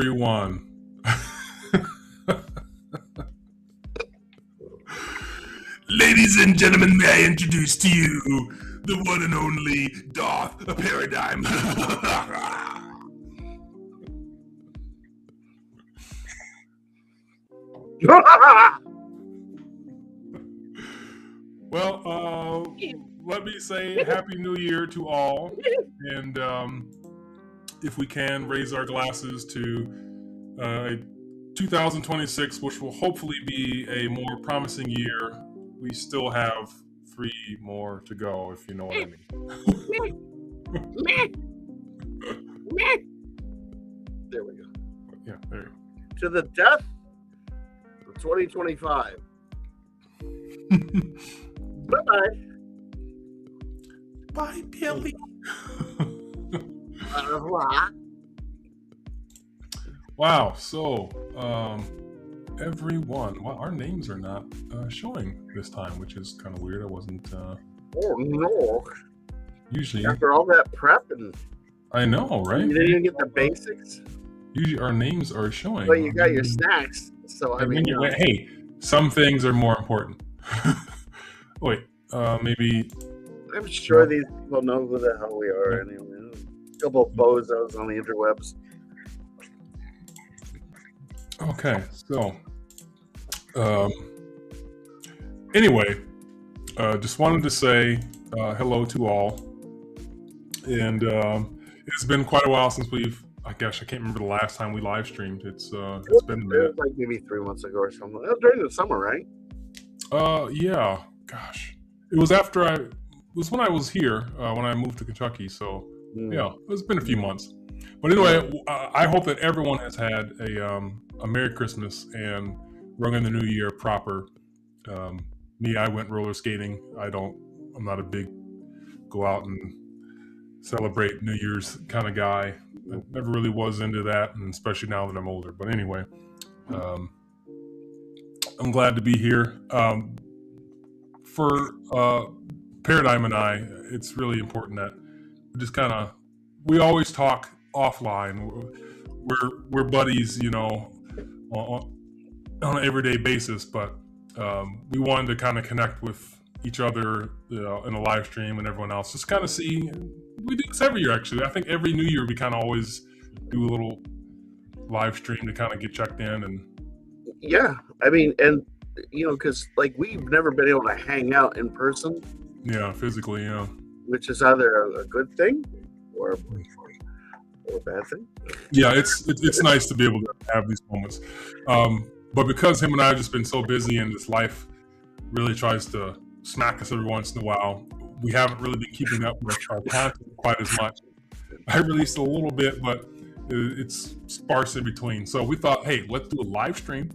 everyone. Ladies and gentlemen, may I introduce to you the one and only Darth Paradigm. Well, let me say Happy New Year to all, and if we can, raise our glasses to 2026, which will hopefully be a more promising year. We still have 3 more to go, if you know what I mean. There we go. Yeah, there you go. To the death of 2025. Bye-bye. Bye, Billy. Wow, so everyone, wow, our names are not showing this time, which is kind of weird. I wasn't oh no. Usually after all that prep, and I know, right? You didn't even get the basics. Usually our names are showing. Well, you got your snacks, so I mean, hey, some things are more important. Wait, maybe I'm sure these people know who the hell we are anyway. A couple of bozos on the interwebs. Okay, so anyway, just wanted to say hello to all, and it's been quite a while since I can't remember the last time we live streamed. It's been a minute. It was like maybe 3 months ago or something. It was during the summer, right? Yeah, gosh, it was when I was here when I moved to Kentucky. So yeah, it's been a few months. But anyway, I hope that everyone has had a Merry Christmas and rung in the new year proper. Me, I went roller skating. I'm not a big go out and celebrate New Year's kind of guy. I never really was into that, and especially now that I'm older. But anyway, I'm glad to be here. For Paradigm and I, it's really important that we always talk offline. We're buddies, on an everyday basis, but we wanted to kind of connect with each other, in a live stream and everyone else. Just kind of see. We do this every year, actually. I think every New Year we kind of always do a little live stream to kind of get checked in. And yeah, I mean, and because like we've never been able to hang out in person. Yeah, physically, yeah. Which is either a good thing or a bad thing. Yeah, it's nice to be able to have these moments. But because him and I have just been so busy and this life really tries to smack us every once in a while, we haven't really been keeping up with our content quite as much. I released a little bit, but it's sparse in between. So we thought, hey, let's do a live stream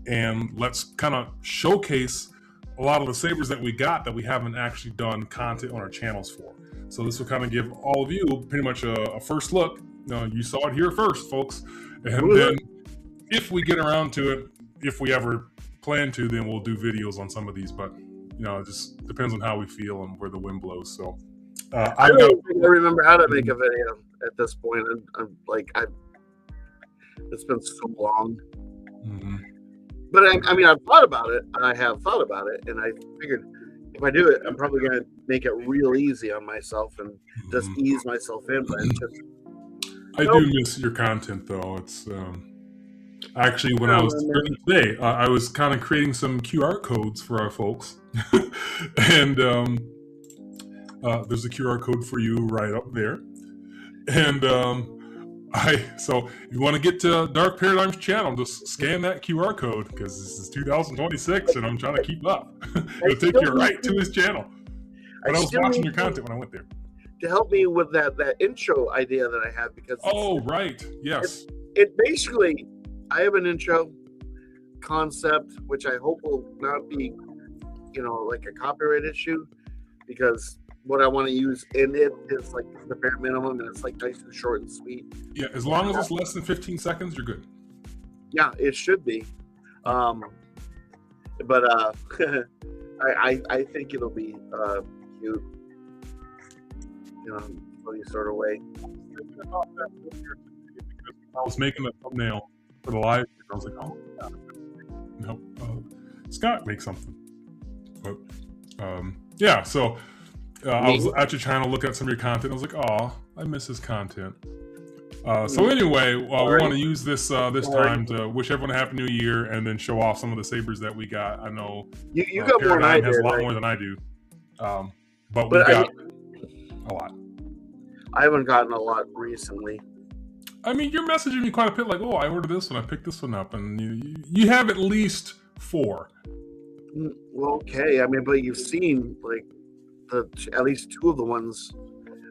and let's kind of showcase a lot of the sabers that we got that we haven't actually done content on our channels for. So this will kind of give all of you pretty much a first look. You saw it here first, folks. And then if we get around to it, if we ever plan to, then we'll do videos on some of these. But it just depends on how we feel and where the wind blows. So I don't think I remember how to make a video at this point. It's been so long. Mm-hmm. But I've thought about it. I have thought about it, and I figured if I do it, I'm probably going to make it real easy on myself and just ease myself in. But I do miss your content, though. It's actually when I was today, I was kind of creating some QR codes for our folks, and there's a QR code for you right up there, and so if you want to get to Darth Paradigm's channel, just scan that QR code because this is 2026 and I'm trying to keep up. It'll take you right to his channel. But I was watching your content when I went there. To help me with that intro idea that I have, because right, yes. It basically, I have an intro concept which I hope will not be, like a copyright issue, because what I want to use in it is like the bare minimum, and it's like nice and short and sweet. Yeah, as long as it's less than 15 seconds, you're good. Yeah, it should be. But I think it'll be cute, funny sort of way. I was making a thumbnail for the live. I was like, oh, no, Scott make something. But yeah, so I was actually trying to look at some of your content. I was like, oh, I miss his content. So anyway, we want to use this time to wish everyone a happy new year and then show off some of the sabers that we got. I know you got more than I has did, a lot more than I do, but we got a lot. I haven't gotten a lot recently. I mean, you're messaging me quite a bit, like, "Oh, I ordered this one, I picked this one up," and you have at least 4. Well, okay, I mean, but you've seen like at least 2 of the ones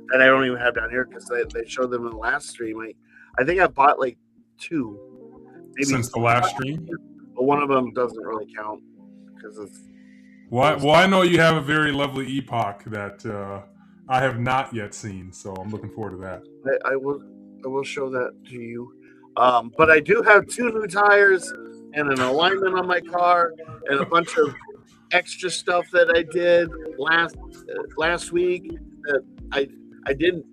that I don't even have down here because they showed them in the last stream. I think I bought like 2, maybe since the last stream. But one of them doesn't really count because it's. Well, I know you have a very lovely epoch that I have not yet seen, so I'm looking forward to that. I will show that to you. But I do have 2 new tires and an alignment on my car and a bunch of extra stuff that I did last week that I didn't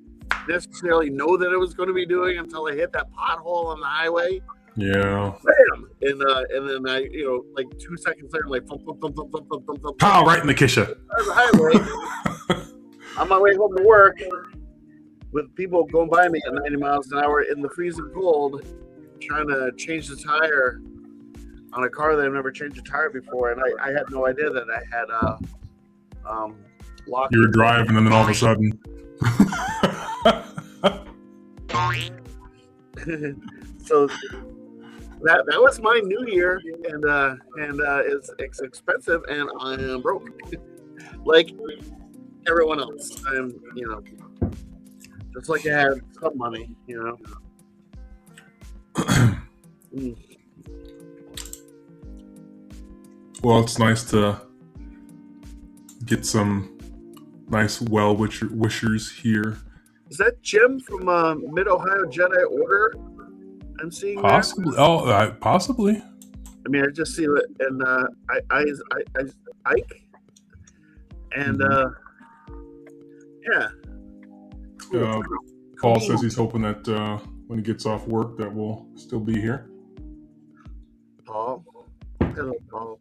necessarily know that I was going to be doing until I hit that pothole on the highway. Yeah. Bam! And then I, like 2 seconds later, like thump, thump, thump, thump, thump, thump, thump, thump, Pow! Right in the kisha. on the highway. On my way home to work, with people going by me at 90 miles an hour in the freezing cold, trying to change the tire on a car that I've never changed a tire before, and I had no idea that I had locked. You were driving, and then all of a sudden. So that was my new year, and it's expensive, and I am broke, like everyone else. I'm just like I had some money, Well, it's nice to get some nice wishers here. Is that Jim from Mid-Ohio Jedi Order? I'm seeing possibly. That. Oh, possibly. I mean, I just see it, and Ike, and yeah. Paul says he's hoping that when he gets off work, that we'll still be here. Paul, hello, Paul.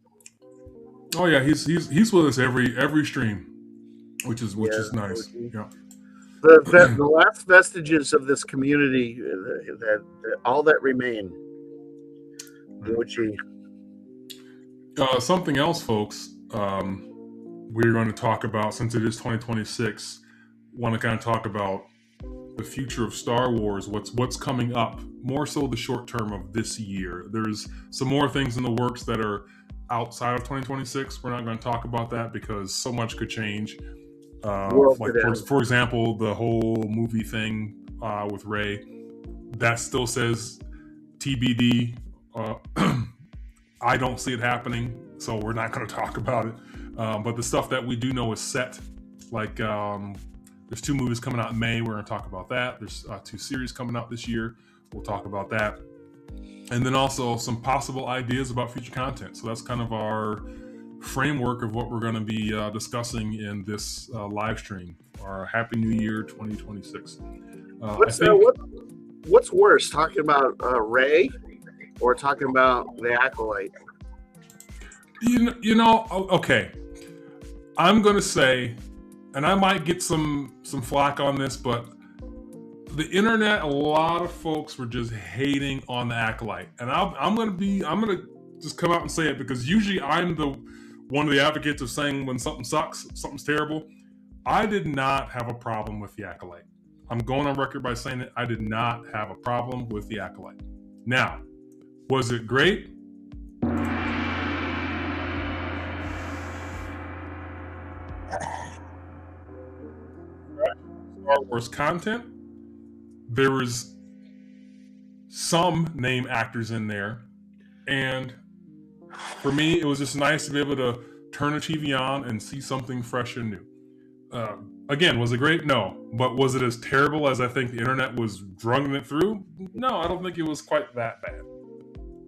Oh yeah, he's with us every stream, which is nice. Yeah. The last vestiges of this community that all that remain. Something else, folks. We're going to talk about, since it is 2026. Want to kind of talk about the future of Star Wars. What's coming up? More so the short term of this year. There's some more things in the works that are outside of 2026. We're not going to talk about that because so much could change. Like for example, the whole movie thing with Rey, that still says TBD. I don't see it happening, so we're not going to talk about it. But the stuff that we do know is set. Like there's 2 movies coming out in May. We're going to talk about that. There's 2 series coming out this year. We'll talk about that. And then also some possible ideas about future content. So that's kind of our framework of what we're going to be discussing in this live stream. Our Happy New Year 2026. What's worse, talking about Rey or talking about the Acolyte? Okay. I'm going to say, and I might get some flack on this, but the internet, a lot of folks were just hating on the Acolyte. And I'm going to just come out and say it, because usually I'm one of the advocates of saying when something sucks, something's terrible. I did not have a problem with the Acolyte. I'm going on record by saying that I did not have a problem with the Acolyte. Now, was it great? Star Wars content. There was some name actors in there, and for me, it was just nice to be able to turn the TV on and see something fresh and new. Again, was it great? No. But was it as terrible as I think the internet was drugging it through? No, I don't think it was quite that bad.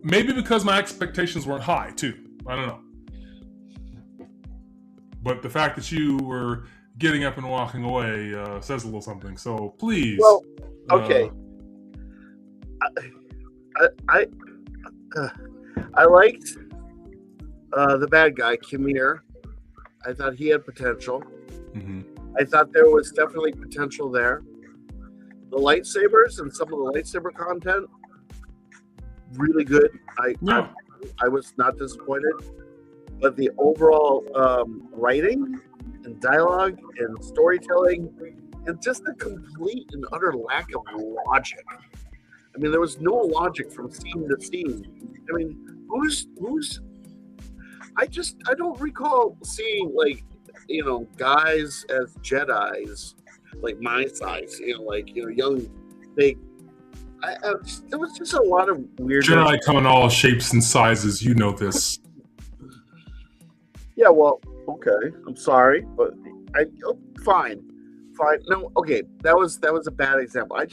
Maybe because my expectations weren't high, too. I don't know. But the fact that you were getting up and walking away says a little something. So please. Well, okay. I uh, I liked the bad guy, Kimir. I thought he had potential. Mm-hmm. I thought there was definitely potential there. The lightsabers and some of the lightsaber content, really good. Yeah. I was not disappointed. But the overall writing and dialogue and storytelling and just the complete and utter lack of logic. I mean, there was no logic from scene to scene. I mean, who's I don't recall seeing like guys as Jedi's like my size, like young big. There was just a lot of weird. Jedi come in all shapes and sizes. You know this. Yeah, well, okay. I'm sorry, but fine. No, okay. That was a bad example. I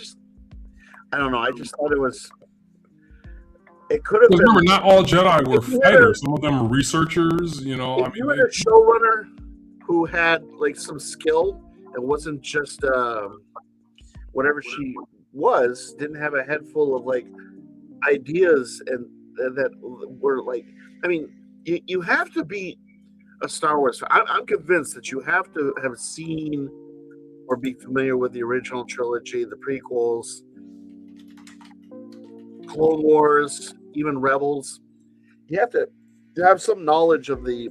don't know. I just thought it could have been. Remember, not all Jedi were fighters. Some of them were researchers. If you had a showrunner who had like some skill and wasn't just whatever she was, didn't have a head full of like ideas and that were like, I mean, you have to be a Star Wars fan. I'm convinced that you have to have seen or be familiar with the original trilogy, the prequels, Clone Wars, even Rebels. You have to have some knowledge of the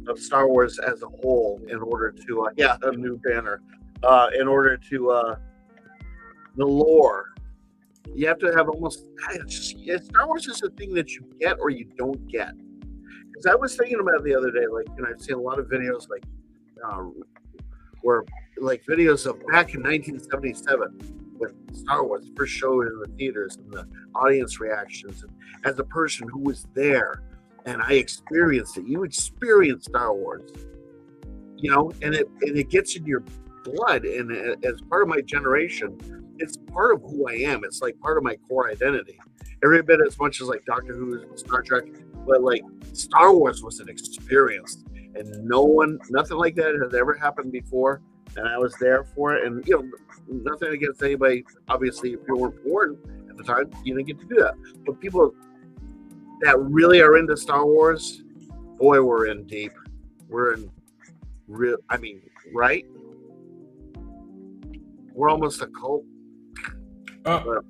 of Star Wars as a whole in order to a new banner in order to the lore. You have to have almost Star Wars is a thing that you get or you don't get. Because I was thinking about it the other day, like I've seen a lot of videos like where like videos of back in 1977 when Star Wars first showed in the theaters and the audience reactions. And as a person who was there and I experienced it, you experience Star Wars, and it gets in your blood, and as part of my generation, it's part of who I am. It's like part of my core identity. Every bit as much as like Doctor Who, Star Trek, but like Star Wars was an experience, and nothing like that has ever happened before. And I was there for it, and nothing against anybody. Obviously, if you weren't born at the time, you didn't get to do that. But people that really are into Star Wars, boy, we're in deep. We're in real. I mean, right? We're almost a cult. I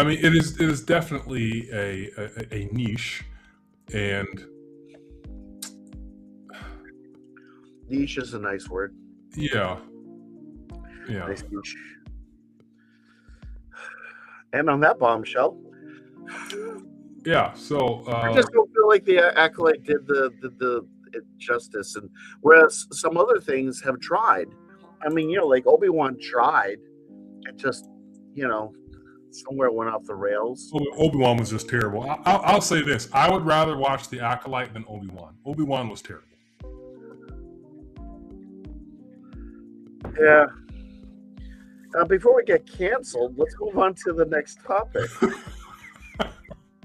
mean, it is definitely a niche, and niche is a nice word. Yeah. Nice niche. And on that bombshell. Yeah. So I just don't feel like the Acolyte did the justice, and whereas some other things have tried. I mean, like Obi-Wan tried. It just, somewhere went off the rails. Obi-Wan was just terrible. I'll say this. I would rather watch The Acolyte than Obi-Wan. Obi-Wan was terrible. Yeah. Before we get canceled, let's move on to the next topic.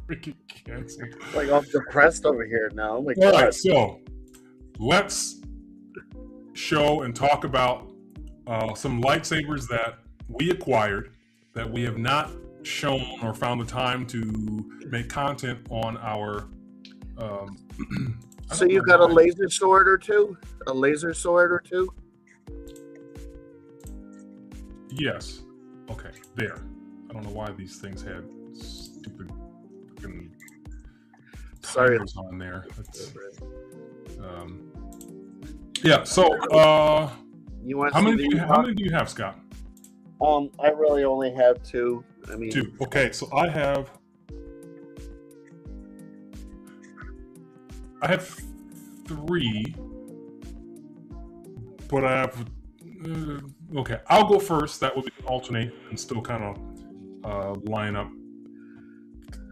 We get canceled. Like, I'm depressed over here now. Oh my All God. right, so let's show and talk about some lightsabers that we acquired that we have not shown or found the time to make content on our. So you got a laser sword or two? A laser sword or two? Yes. Okay. There. I don't know why these things had stupid fucking timers on there. Yeah. So, how many do you have, Scott? I really only have two. I mean, two. Okay. So I have three, but I have. Okay, I'll go first. That way we can alternate and still kind of line up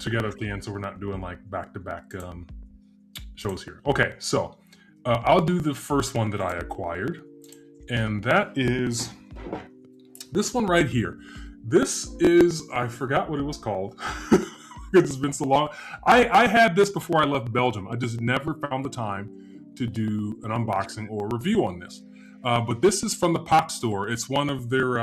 together at the end, so we're not doing like back-to-back shows here. Okay, so I'll do the first one that I acquired, and that is this one right here. This is, I forgot what it was called because it's been so long. I had this before I left Belgium. I just never found the time to do an unboxing or review on this. But this is from the Pop Store. It's one of their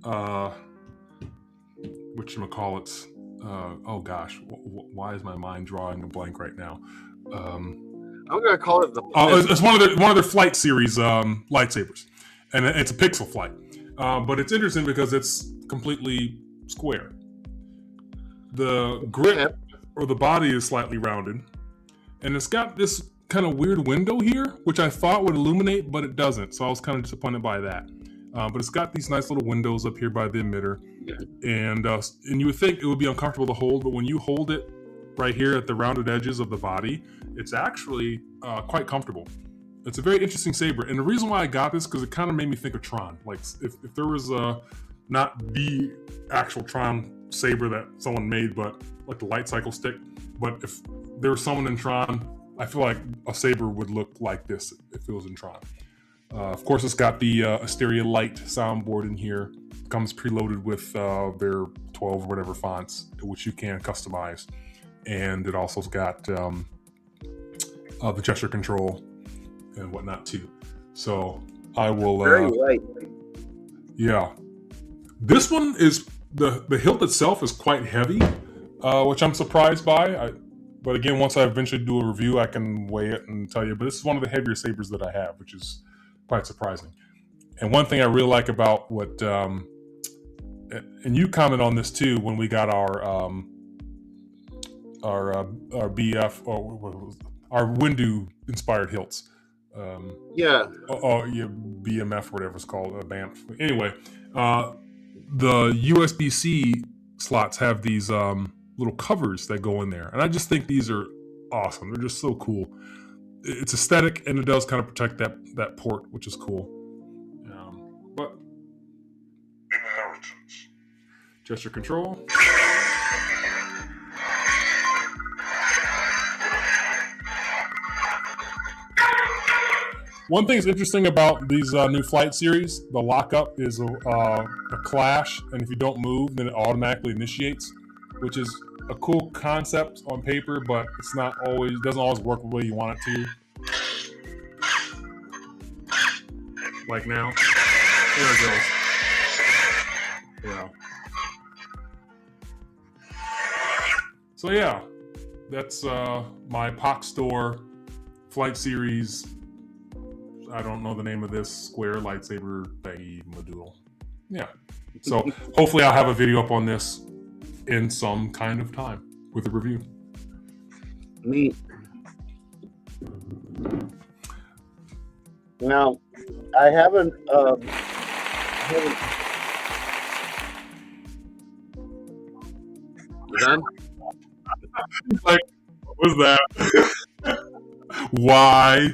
whatchamacallits. Oh gosh, why is my mind drawing a blank right now? I'm gonna call it the. It's one of their flight series lightsabers, and it's a pixel flight. But it's interesting because it's completely square. The grip or the body is slightly rounded, and it's got this kind of weird window here, which I thought would illuminate, but it doesn't. So I was kind of disappointed by that. But it's got these nice little windows up here by the emitter, and you would think it would be uncomfortable to hold, but when you hold it right here at the rounded edges of the body, it's actually quite comfortable. It's a very interesting saber, and the reason why I got this because it kind of made me think of Tron. Like if there was not the actual Tron saber that someone made, but like the light cycle stick. But if there was someone in Tron, I feel like a saber would look like this if it was in Tron. Of course, it's got the Asteria Light soundboard in here. It comes preloaded with their 12 or whatever fonts, which you can customize. And it also's got the gesture control and whatnot too. So I will. Very light. Yeah, this one is the hilt itself is quite heavy, which I'm surprised by. But again, once I eventually do a review, I can weigh it and tell you. But this is one of the heavier sabers that I have, which is quite surprising. And one thing I really like about what, and you comment on this too when we got our BF or our Windu inspired hilts. Yeah, BMF, whatever it's called, BAMF. Anyway, the USB-C slots have these little covers that go in there, and I just think these are awesome. They're just so cool. It's aesthetic, and it does kind of protect that port, which is cool. But inheritance, gesture control. One thing that's interesting about these new flight series, the lockup is a clash, and if you don't move, then it automatically initiates, which is a cool concept on paper, but it's not always doesn't always work the way you want it to. Like now, there it goes. Yeah. So yeah, that's my POC Store flight series. I don't know the name of this square lightsaber thingy module. Yeah. So hopefully I'll have a video up on this in some kind of time with a review. Neat. Now, I haven't. You done? Like, what was that? Why?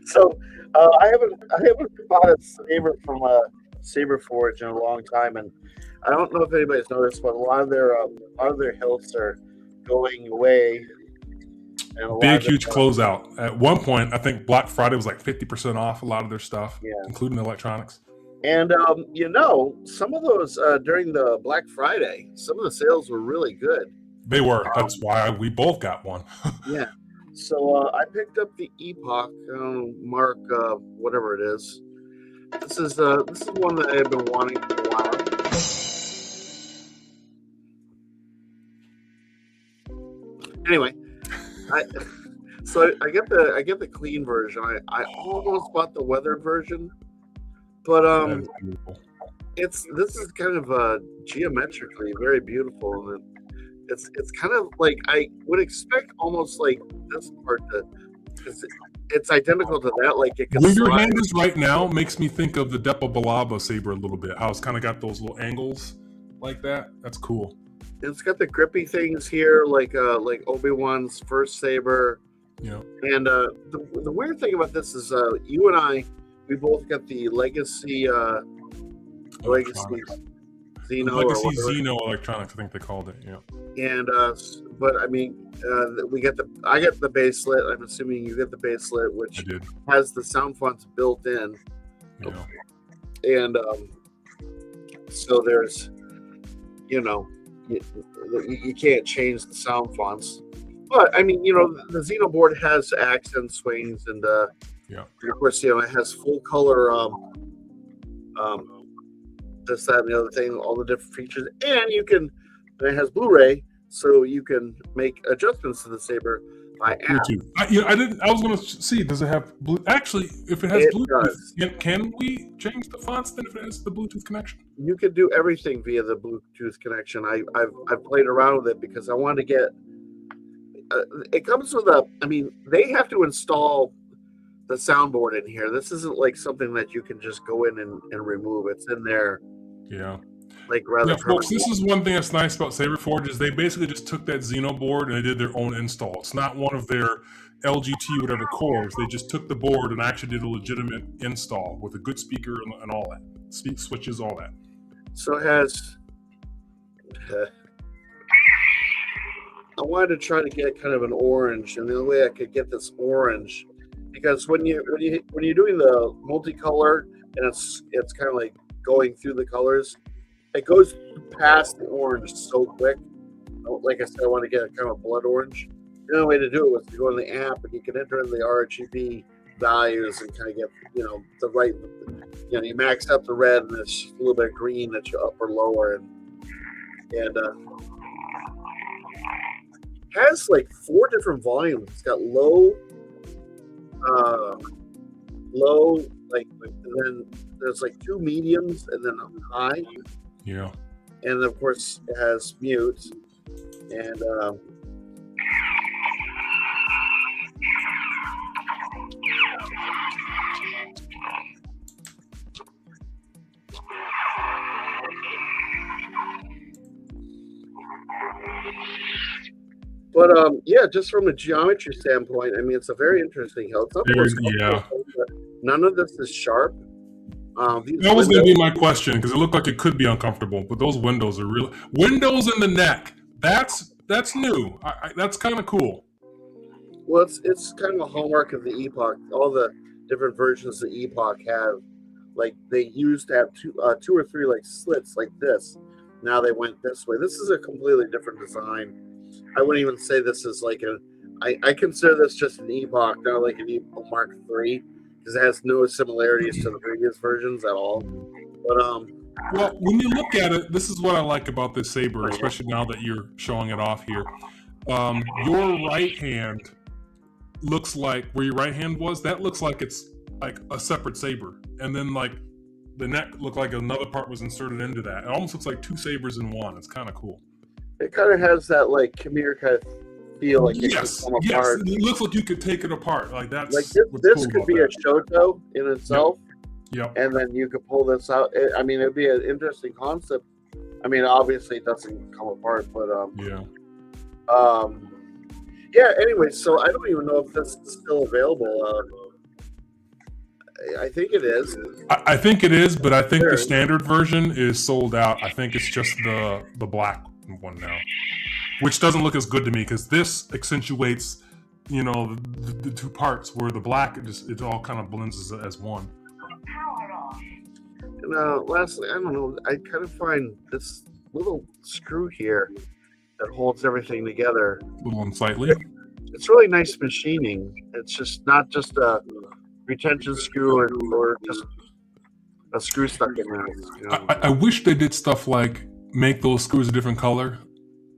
So I haven't bought a saber from a Saber Forge in a long time, and I don't know if anybody's noticed, but a lot of their hilts are going away. And big, huge closeout. At one point, I think Black Friday was like 50% off a lot of their stuff, including the electronics. And some of those during the Black Friday, some of the sales were really good. They were. That's why we both got one. Yeah. So I picked up the Epoch Mark, whatever it is. This is one that I've been wanting for a while. Anyway, I get the clean version. I almost bought the weathered version, but this is kind of geometrically very beautiful, and it's kind of like I would expect, almost like this part it's identical to that. Like it can where your hand is right now makes me think of the Depa Balaba saber a little bit. How it's kind of got those little angles like that. That's cool. It's got the grippy things here, like Obi-Wan's first saber. Yeah. And the weird thing about this is you and I, we both got the Legacy Xeno, Legacy Xeno Electronics, I think they called it. Yeah. And but I mean, I get the baselet. I'm assuming you get the baselet, which has the sound fonts built in. Yeah. And so there's, you can't change the sound fonts. But I mean, the Xeno board has accent swings, and of course, it has full color this, that, and the other thing, all the different features, and it has Blu-ray, so you can make adjustments to the saber by app. Bluetooth. I was going to see. Does it have Bluetooth? Actually, if it has Bluetooth, can we change the fonts then if it has the Bluetooth connection? You can do everything via the Bluetooth connection. I've played around with it because I want to get. It comes with they have to install the soundboard in here. This isn't like something that you can just go in and remove. It's in there. Yeah. Like rather. Yeah, folks, this is one thing that's nice about Saberforge is they basically just took that Xeno board and they did their own install. It's not one of their LGT whatever cores. They just took the board and actually did a legitimate install with a good speaker and all that. Speak switches, all that. So it has. I wanted to try to get kind of an orange, and the only way I could get this orange, because when you're doing the multicolor and it's kind of like going through the colors, it goes past the orange so quick. Like I said, I want to get a kind of blood orange. The only way to do it was to go in the app and you can enter in the RGB values and kind of get the right. You max out the red and it's a little bit of green that you up or lower and has like 4 different volumes. It's got low, like, and then there's like 2 mediums and then a high. Yeah. And of course it has mute and but just from a geometry standpoint, it's a very interesting hilt. None of this is sharp. That was going to be my question because it looked like it could be uncomfortable, but those windows are real. Windows in the neck. That's new. That's kind of cool. Well, it's kind of a hallmark of the Epoch. All the different versions of the Epoch have, like, they used to have 2 or 3 like slits like this. Now they went this way. This is a completely different design. I wouldn't even say this is like I consider this just an Epoch, not like an Epoch Mark III. Because it has no similarities to the previous versions at all. But well, when you look at it, this is what I like about this saber, especially now that you're showing it off here. Your right hand looks like where your right hand was. That looks like it's like a separate saber, and then like the neck looked like another part was inserted into that. It almost looks like 2 sabers in one. It's kind of cool. It kind of has that like Khmer kind of feel, like it could come apart. It looks like you could take it apart. Like that's like this could be a Shoto in itself. Yep. And then you could pull this out. It'd be an interesting concept. Obviously it doesn't come apart, but Anyway, so I don't even know if this is still available. I think it is. I think it is, but I think the standard version is sold out. I think it's just the black one now, which doesn't look as good to me because this accentuates, the 2 parts where the black it all kind of blends as one. And lastly, I don't know. I kind of find this little screw here that holds everything together A little unsightly. It's really nice machining. It's just not just a retention screw or just a screw stuck in there. I wish they did stuff like make those screws a different color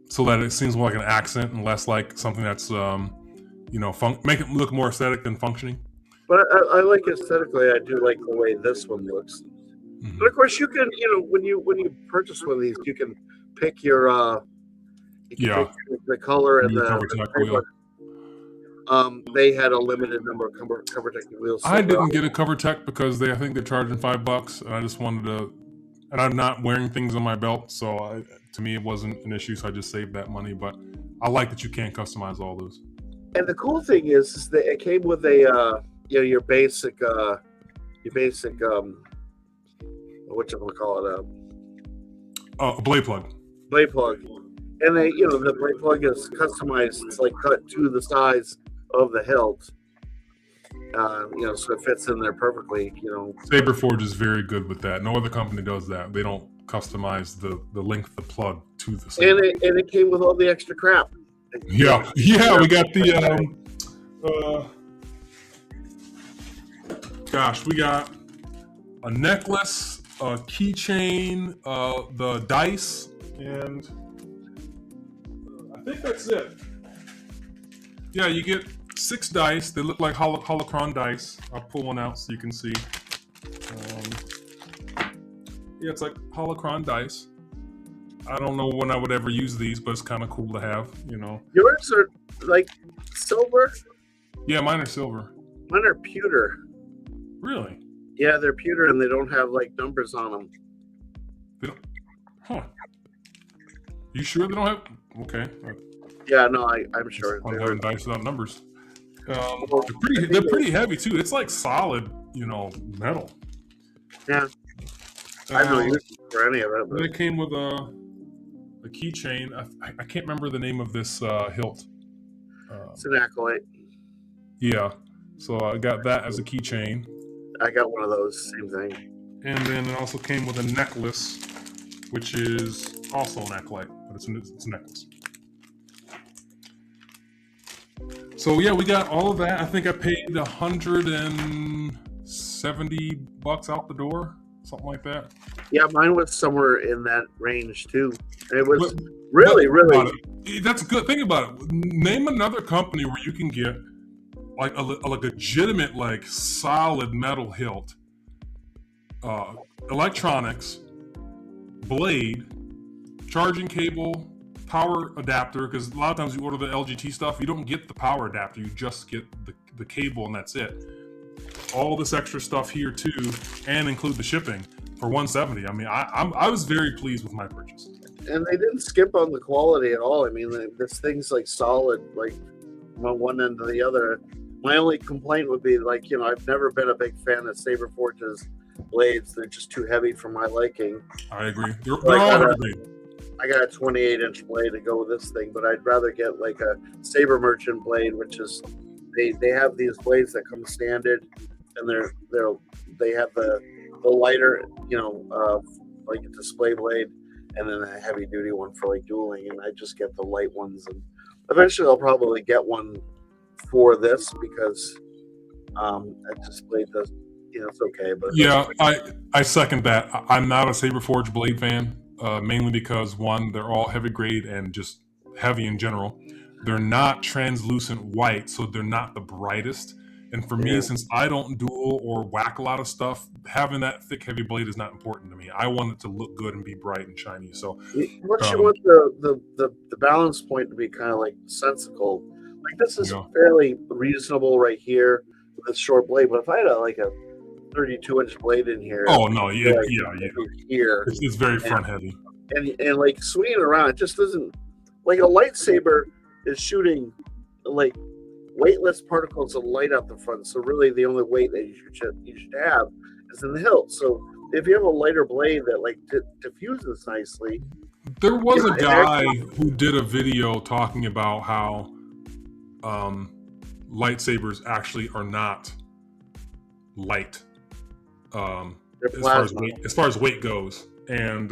so that it seems more like an accent and less like something that's make it look more aesthetic than functioning. But I like aesthetically. I do like the way this one looks. Mm-hmm. But of course, you can when you purchase one of these, you can pick your pick the color and the they had a limited number of CoverTech wheels. I didn't get a CoverTech because I think they're charging $5, and I just wanted to. And I'm not wearing things on my belt, so to me it wasn't an issue. So I just saved that money. But I like that you can customize all those. And the cool thing is that it came with a your basic what you call it a blade plug. Blade plug, and the blade plug is customized. It's like cut to the size of the hilt. So it fits in there perfectly. Saberforge is very good with that. No other company does that. They don't customize the length of the plug to the saber. And it came with all the extra crap. Yeah. We got the we got a necklace, keychain, the dice, and I think that's it. Yeah, you get 6 dice. They look like holocron dice. I'll pull one out so you can see. Yeah, it's like holocron dice. I don't know when I would ever use these, but it's kind of cool to have, Yours are like silver? Yeah, mine are silver. Mine are pewter. Really? Yeah, they're pewter and they don't have like numbers on them. They don't. Huh. You sure they don't have? Okay. Yeah, no, I'm sure. I'm having dice without numbers. They're pretty heavy too. It's like solid, metal. Yeah. I don't use it for any of it. But it came with a keychain. I can't remember the name of this hilt. It's an acolyte. Yeah. So I got that as a keychain. I got one of those, same thing. And then it also came with a necklace, which is also an acolyte, but it's a necklace. So yeah, we got all of that. I think I paid $170 out the door, something like that. Yeah, mine was somewhere in that range too. It was really. That's a good thing about it. Name another company where you can get like a legitimate, like solid metal hilt, electronics, blade, charging cable, power adapter. Because a lot of times you order the LGT stuff, you don't get the power adapter. You just get the cable and that's it. All this extra stuff here too, and include the shipping for $170. I mean, I was very pleased with my purchase. And they didn't skip on the quality at all. I mean, this thing's like solid, like from one end to the other. My only complaint would be like, I've never been a big fan of Saberforge's blades. They're just too heavy for my liking. I agree. They're all heavy. I got a 28-inch blade to go with this thing, but I'd rather get like a Saber Merchant blade, which is they have these blades that come standard, and they have the lighter, like a display blade, and then a heavy duty one for like dueling. And I just get the light ones, and eventually I'll probably get one for this because that display does, it's okay. But yeah, I second that. I'm not a Saberforge blade fan, mainly because one, they're all heavy grade and just heavy in general. They're not translucent white, so they're not the brightest. And for me, since I don't duel or whack a lot of stuff, having that thick, heavy blade is not important to me. I want it to look good and be bright and shiny. So, you want the balance point to be kind of like sensical. Like this is fairly reasonable right here with this short blade. But if I had a 32-inch blade in here, here it's very front heavy, and like swinging around, it just doesn't like a lightsaber is shooting like weightless particles of light out the front. So really, the only weight that you should have is in the hilt. So if you have a lighter blade that like diffuses nicely, there was a guy who did a video talking about how lightsabers actually are not light as far as weight goes, and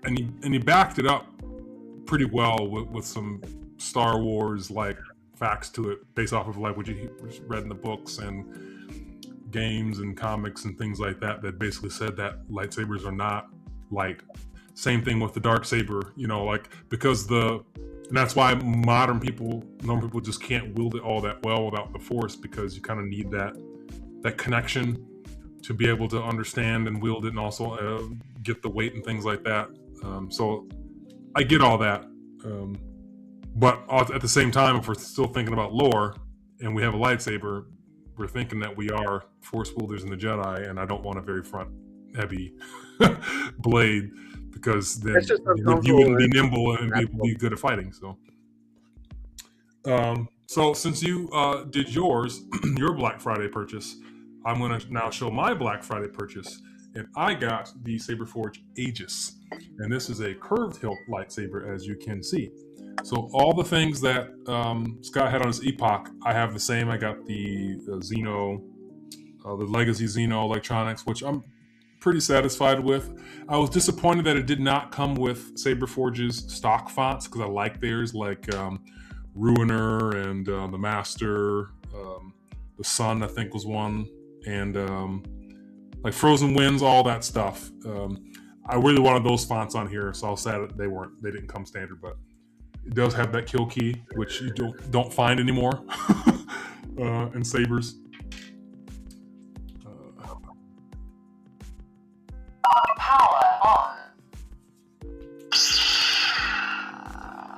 he backed it up pretty well with some Star Wars like facts to it, based off of like what you read in the books and games and comics and things like that basically said that lightsabers are not light. Same thing with the dark saber, because and that's why normal people just can't wield it all that well without the Force, because you kind of need that connection to be able to understand and wield it, and also get the weight and things like that. So I get all that. But at the same time, if we're still thinking about lore and we have a lightsaber, we're thinking that we are Force wielders in the Jedi, and I don't want a very front heavy blade, because then you wouldn't be nimble and be good at fighting. So since you did your Black Friday purchase, I'm going to now show my Black Friday purchase. And I got the Saberforge Aegis. And this is a curved hilt lightsaber, as you can see. So all the things that Scott had on his Epoch, I have the same. I got the Xeno, the Legacy Xeno electronics, which I'm pretty satisfied with. I was disappointed that it did not come with Saberforge's stock fonts, because I like theirs, like Ruiner and the Master, the Sun, I think was one, and like Frozen Winds, all that stuff. I really wanted those fonts on here, so I was sad that they didn't come standard, but it does have that kill key, which you don't find anymore in sabers. Power on.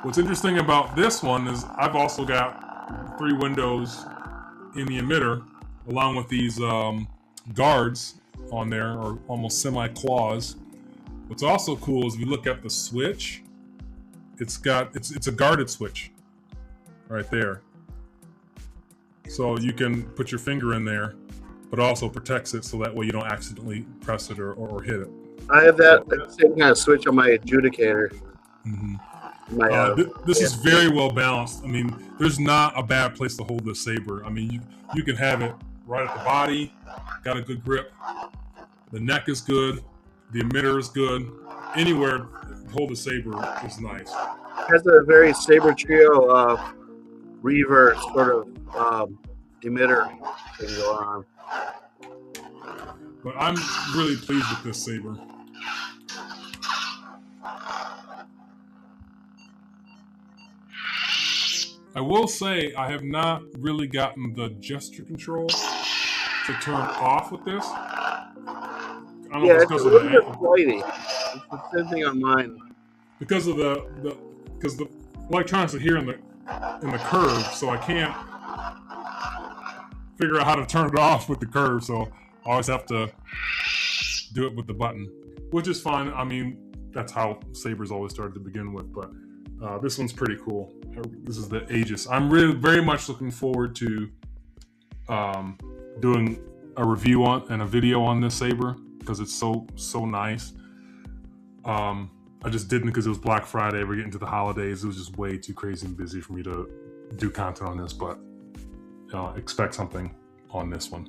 What's interesting about this one is I've also got 3 windows in the emitter, along with these guards on there, or almost semi-claws. What's also cool is if you look at the switch, it's a guarded switch right there. So you can put your finger in there, but also protects it so that way you don't accidentally press it or hit it. I have that same kind of switch on my adjudicator. Mm-hmm. This is very well balanced. I mean, there's not a bad place to hold this saber. I mean, you can have it right at the body, got a good grip. The neck is good. The emitter is good. Anywhere to hold the saber is nice. Has a very Saber Trio reverse sort of emitter thing going on. But I'm really pleased with this saber. I will say I have not really gotten the gesture control to turn off with this. I don't know if it's because of the angle. Flighty. It's the same thing on mine. Because of the electronics are here in the curve, so I can't figure out how to turn it off with the curve. So I always have to do it with the button, which is fine. I mean, that's how sabers always started to begin with. But this one's pretty cool. This is the Aegis. I'm really very much looking forward to doing a review on and a video on this saber because it's so nice. I just didn't because it was Black Friday. We're getting to the holidays. It was just way too crazy and busy for me to do content on this, but expect something on this one.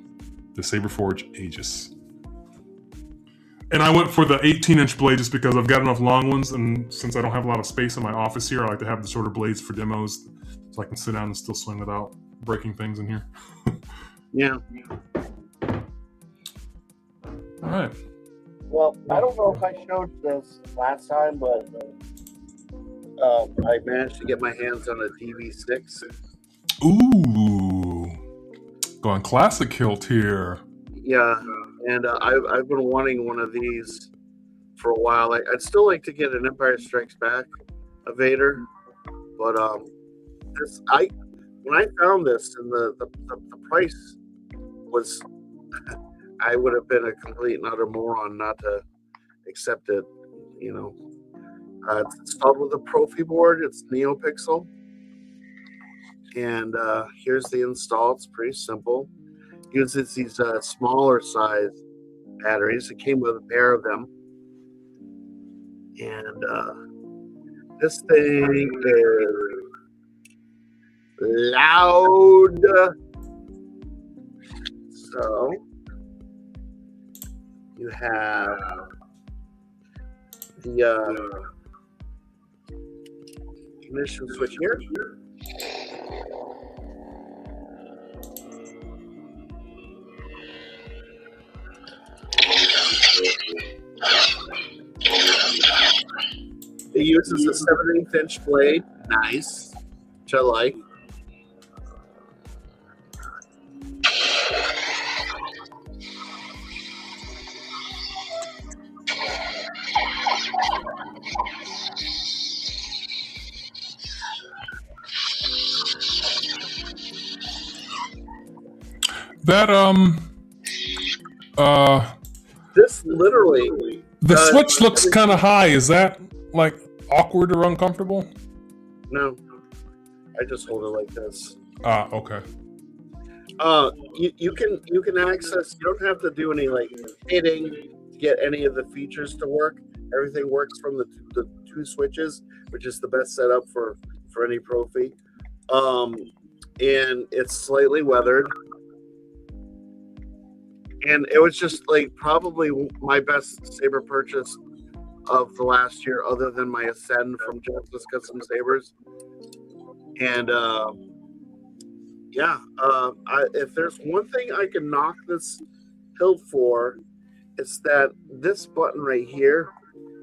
The Saberforge Aegis. And I went for the 18-inch blade just because I've got enough long ones, and since I don't have a lot of space in my office here, I like to have the shorter blades for demos so I can sit down and still swing without breaking things in here. Yeah. All right. Well, I don't know if I showed this last time, but I managed to get my hands on a DV6. Ooh. Going classic hilt here. Yeah, and I've been wanting one of these for a while. I'd still like to get an Empire Strikes Back Vader, but when I found this and the price was, I would have been a complete and utter moron not to accept it. You know, it's installed with a Profi board. It's NeoPixel, and here's the install. It's pretty simple. Uses these smaller size batteries. It came with a pair of them, and this thing is loud. So you have the ignition switch here. It uses a 7/8-inch blade. Nice. Which I like. That this literally the switch looks kind of high. Is that like awkward or uncomfortable? No, I just hold it like this. Okay. You can access. You don't have to do any like hitting to get any of the features to work. Everything works from the two switches, which is the best setup for any Profi. And it's slightly weathered. And it was just like probably my best saber purchase of the last year, other than my Ascend from Justice Custom Sabers. And if there's one thing I can knock this hilt for, it's that this button right here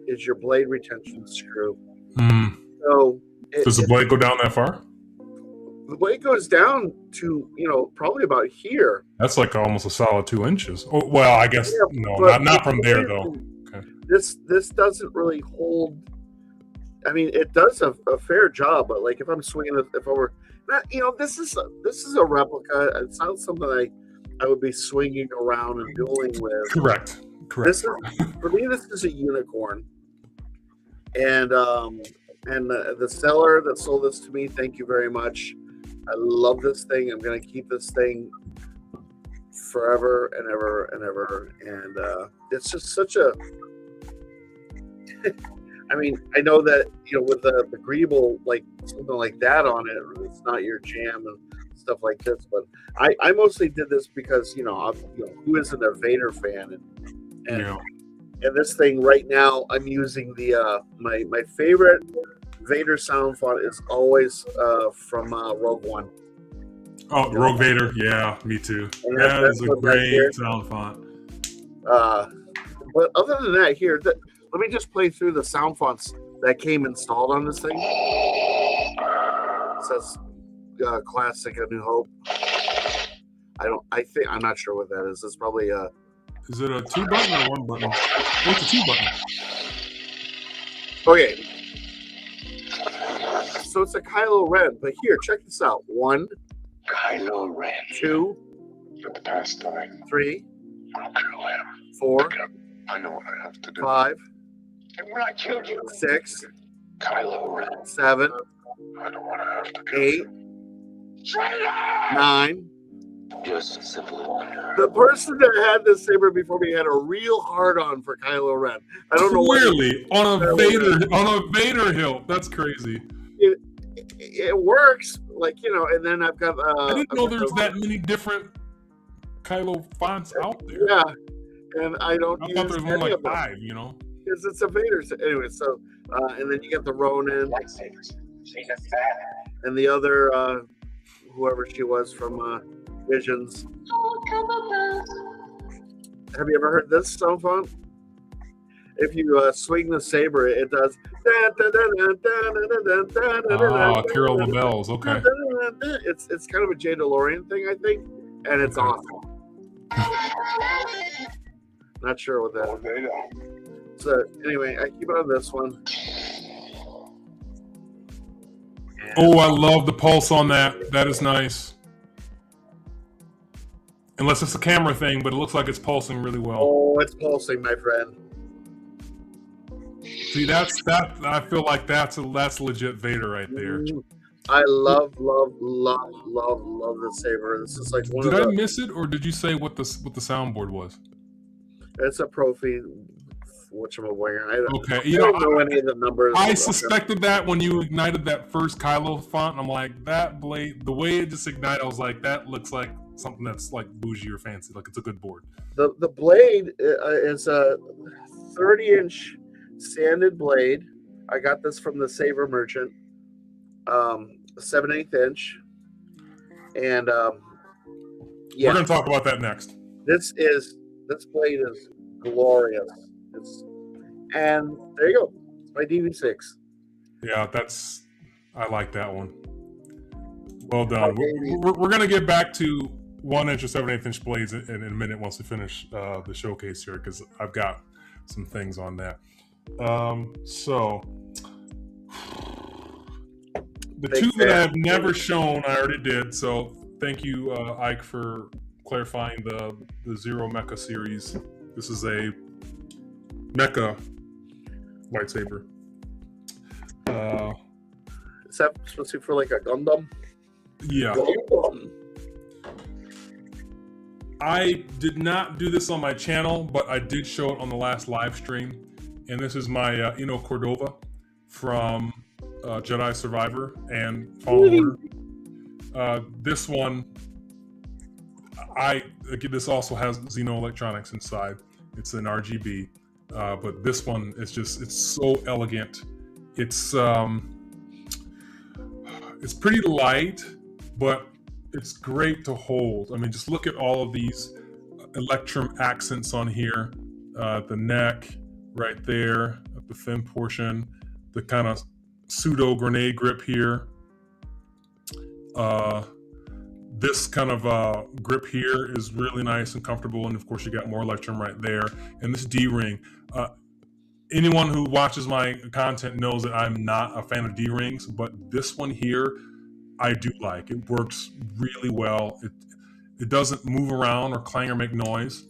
is your blade retention screw. Mm. So Does the blade go down that far? the blade goes down to, probably about here. That's like almost a solid 2 inches. Oh, well, I guess no, but not from there though. Okay. This doesn't really hold. I mean, it does a fair job, but like if I'm swinging, if I were not, this is a replica. It's not something I would be swinging around and dueling with. Correct. This is, for me, this is a unicorn, and the seller that sold this to me, thank you very much. I love this thing. I'm gonna keep this thing forever and ever and ever, and it's just such a. I mean, I know that with the Greeble, like something like that on it, it's not your jam and stuff like this. But I mostly did this because who isn't a Vader fan, and this thing right now I'm using the my favorite Vader sound font is always from Rogue One. Oh, Rogue Vader, yeah, me too. That is a great sound font. But other than that, here. Let me just play through the sound fonts that came installed on this thing. It says Classic A New Hope. I'm not sure what that is. It's probably Is it a 2 button or 1 button? What's a 2 button? Okay. So it's a Kylo Ren, but here, check this out. 1, Kylo Ren. 2, For the past time. 3, I'll kill him. 4, I know what I have to do. 5, And when I killed you, 6, Kylo Ren. 7, I don't want to have to kill 8, you. Traitor! 9. Just simply wonder. The person that had this saber before me had a real hard-on for Kylo Ren. I don't know why. Clearly, on a Vader hilt. That's crazy. It works, and then I've got. I didn't know there was that many different Kylo fonts out there. Yeah, and I don't. I thought there was more like 5. Because it's a Vader. Anyway, so and then you get the Ronin. Lightsabers. And the other, whoever she was from Visions. Have you ever heard this sound font? If you swing the saber, it does. Carol the Bells. Okay. It's kind of a Jay DeLorean thing, I think, and it's awesome. Not sure what that is. So anyway, I keep it on this one. Oh, I love the pulse on that. That is nice. Unless it's a camera thing, but it looks like it's pulsing really well. Oh, it's pulsing, my friend. See, that's that. I feel like that's legit Vader right there. I love the saber. This is like one Did of the. I miss it, or did you say what the soundboard was? It's a Profi. Whatchamaware. I don't know any of the numbers. I suspected that when you ignited that first Kylo font. I'm like, that blade, the way it just ignited, I was like, that looks like something that's like bougie or fancy. Like it's a good board. The blade is a 30-inch sanded blade. I got this from the Saber Merchant. 7/8 inch. And we're gonna talk about that next. This blade is glorious. And there you go. It's my DV6. Yeah, I like that one. Well done. We're gonna get back to 1 inch or 7/8 inch blades in a minute once we finish the showcase here, because I've got some things on that. So the two that I've never shown, I already did. So thank you, Ike, for clarifying the Zero Mecha series. This is a Mecha lightsaber. Is that supposed to be for like a Gundam? Yeah. Gundam. I did not do this on my channel, but I did show it on the last live stream. And this is my Ino Cordova from Jedi Survivor and Fallen Order. This one, this also has Xeno electronics inside. It's an RGB, but this one is it's so elegant. It's pretty light, but it's great to hold. I mean, just look at all of these Electrum accents on here. the neck right there, at the thin portion, the kind of pseudo grenade grip here. This kind of grip here is really nice and comfortable, and of course you got more electrum right there. And this D-ring, anyone who watches my content knows that I'm not a fan of D-rings, but this one here I do like. It works really well. It doesn't move around or clang or make noise,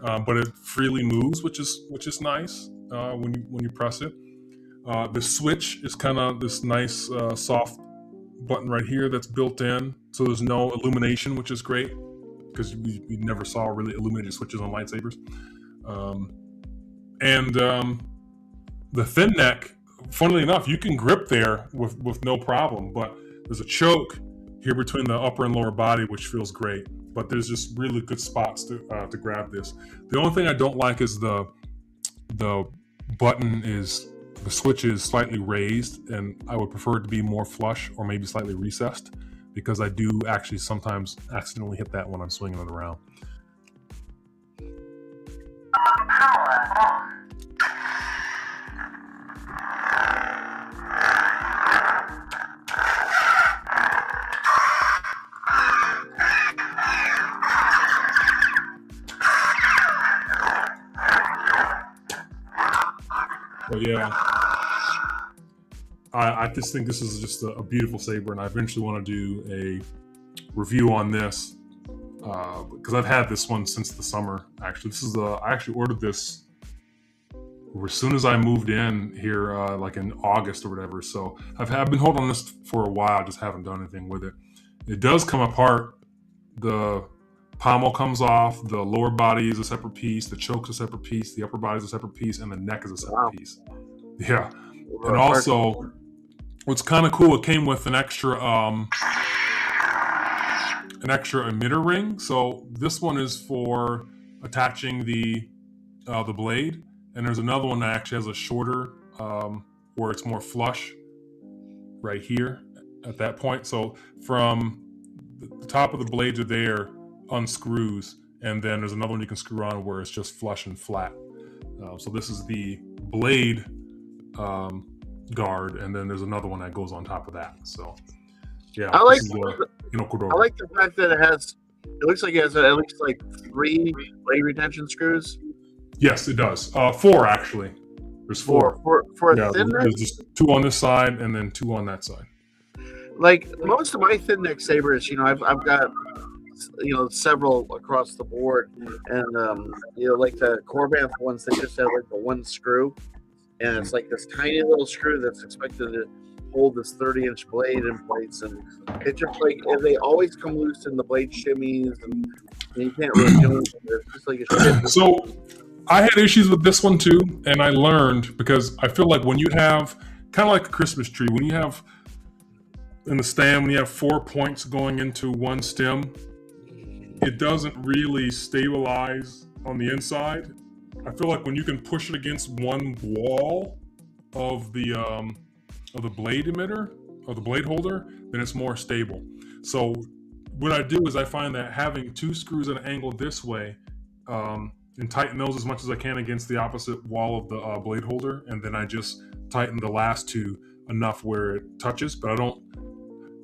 but it freely moves, which is nice when you press it. The switch is kind of this nice soft button right here that's built in, so there's no illumination, which is great because we never saw really illuminated switches on lightsabers. And the thin neck, funnily enough, you can grip there with no problem, but there's a choke here between the upper and lower body, which feels great. But there's just really good spots to grab this. The only thing I don't like is the switch is slightly raised, and I would prefer it to be more flush or maybe slightly recessed, because I do actually sometimes accidentally hit that when I'm swinging it around. Power on. But yeah, I just think this is just a beautiful saber, and I eventually want to do a review on this because I've had this one since the summer. Actually, I actually ordered this as soon as I moved in here, like in August or whatever. So I've been holding on this for a while, just haven't done anything with it. It does come apart. The pommel comes off, the lower body is a separate piece, the choke's a separate piece, the upper body is a separate piece, and the neck is a separate piece. Yeah. And also, what's kind of cool, it came with an extra emitter ring. So this one is for attaching the blade, and there's another one that actually has a shorter, where it's more flush right here at that point. So from the top of the blades are there, unscrews, and then there's another one you can screw on where it's just flush and flat. So this is the blade guard, and then there's another one that goes on top of that. So yeah, I like the fact that it looks like it has at least like 3 blade retention screws. Yes, it does. 4 actually. There's 4. For yeah, a thin neck? There's just 2 on this side and then 2 on that side. Like most of my thin neck sabers, I've got several across the board, and like the Corbanth ones, they just have like the one screw, and it's like this tiny little screw that's expected to hold this 30-inch blade in place, and it's just like they always come loose in the blade shimmies, and you can't really do anything. It's just like a shit. So I had issues with this one too, and I learned, because I feel like when you have kind of like a Christmas tree, when you have in the stem, when you have 4 points going into one stem, it doesn't really stabilize on the inside. I feel like when you can push it against one wall of the blade emitter or the blade holder, then it's more stable. So what I do is I find that having 2 screws at an angle this way, and tighten those as much as I can against the opposite wall of the blade holder, and then I just tighten the last 2 enough where it touches, but I don't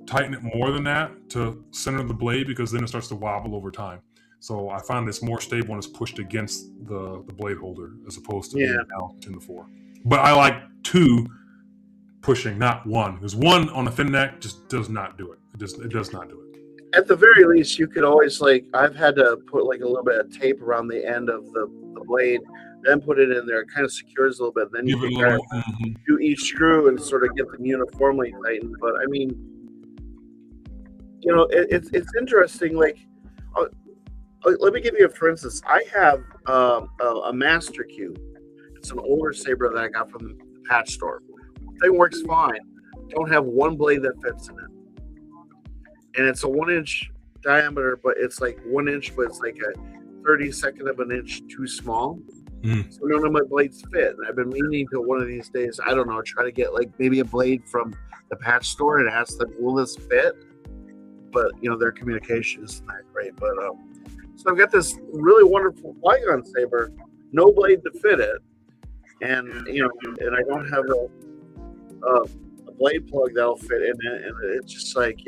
tighten it more than that to center the blade, because then it starts to wobble over time. So I find it's more stable when it's pushed against the blade holder as opposed to being out in the 4. But I like 2 pushing, not 1. Because 1 on a thin neck just does not do it. It does not do it. At the very least, you could always, I've had to put like a little bit of tape around the end of the blade, then put it in there. It kind of secures a little bit. Then you can do each screw and sort of get them uniformly tightened. But I mean, it's interesting. Like, let me give you for instance. I have a Master Q. It's an older saber that I got from the patch store. Thing works fine. Don't have one blade that fits in it. And it's a 1-inch diameter, but it's like 1 inch, but it's like a 32nd of an inch too small. So none of my blades fit. And I've been meaning to one of these days, I don't know, try to get like maybe a blade from the patch store and ask them, will this fit? But their communication isn't that great. But so I've got this really wonderful Qui-Gon saber, no blade to fit it, and and I don't have a blade plug that'll fit in it, and it's just like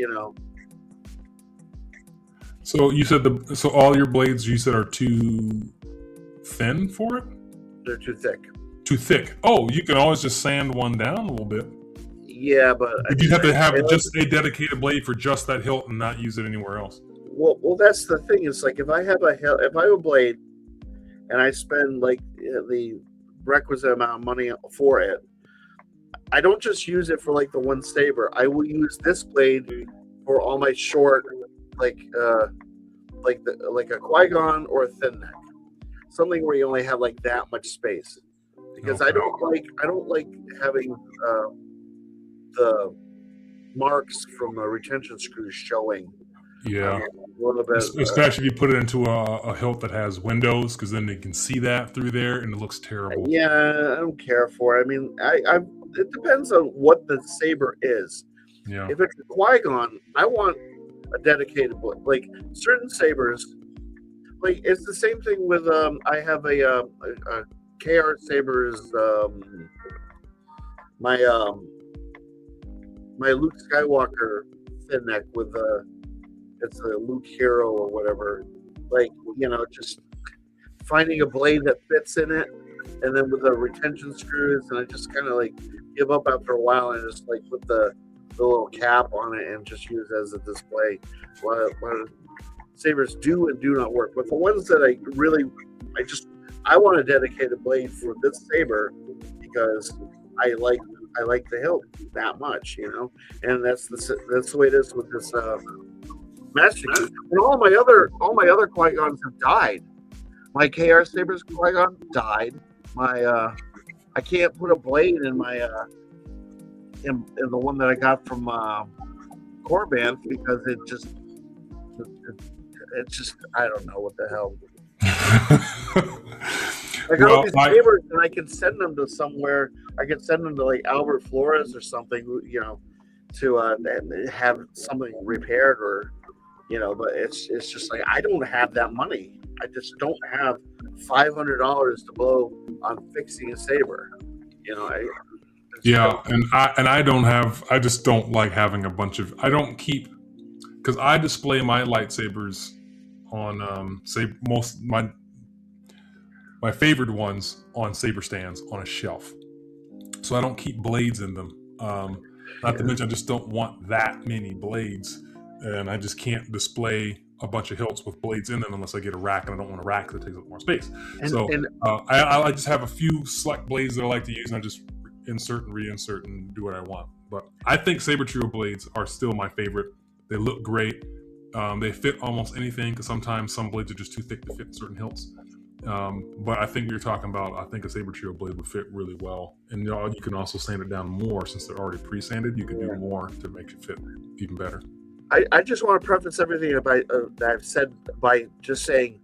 So you said so all your blades you said are too thin for it? they're too thick. Too thick. Oh, you can always just sand one down a little bit. Yeah, but You have to have just a dedicated blade for just that hilt and not use it anywhere else. well, that's the thing. It's like if I have a blade, and I spend like the requisite amount of money for it, I don't just use it for like the one saber. I will use this blade for all my short, like a Qui-Gon or a thin neck, something where you only have like that much space. Because Okay. I don't like having the marks from the retention screws showing. Yeah. A little bit. Especially if you put it into a hilt that has windows, because then they can see that through there and it looks terrible. Yeah, I don't care for it. I mean, it depends on what the saber is. Yeah. If it's a Qui-Gon, I want a dedicated blade. Like certain sabers, like it's the same thing with I have a KR sabers. My Luke Skywalker thin neck with it's a Luke Hero or whatever. Like just finding a blade that fits in it, and then with the retention screws, and I just kind of like give up after a while and just like put the little cap on it and just use it as a display. What sabers do and do not work, but the ones that I want a dedicated blade for this saber because I like the hilt that much, and that's the way it is with this Master Key. And all my other Qui-Gons have died. My KR sabers Qui-Gon died. My I can't put a blade in my in the one that I got from Corban because it just I don't know what the hell. I got all these sabers and I can send them to somewhere. I can send them to like Albert Flores or something, to have something repaired or, but it's just like I don't have that money. I just don't have $500 to blow on fixing a saber. I just don't like having a bunch of. I don't keep because I display my lightsabers on my favorite ones on saber stands on a shelf. So I don't keep blades in them. Not to mention I just don't want that many blades, and I just can't display a bunch of hilts with blades in them unless I get a rack, and I don't want a rack because it takes up more space. I just have a few select blades that I like to use, and I just insert and reinsert and do what I want. But I think Saber Trio blades are still my favorite. They look great. They fit almost anything because sometimes some blades are just too thick to fit certain hilts. But I think you're talking about, I think a Saber Trio blade would fit really well. And you can also sand it down more since they're already pre-sanded. You can do more to make it fit even better. I just want to preface everything that I've said by just saying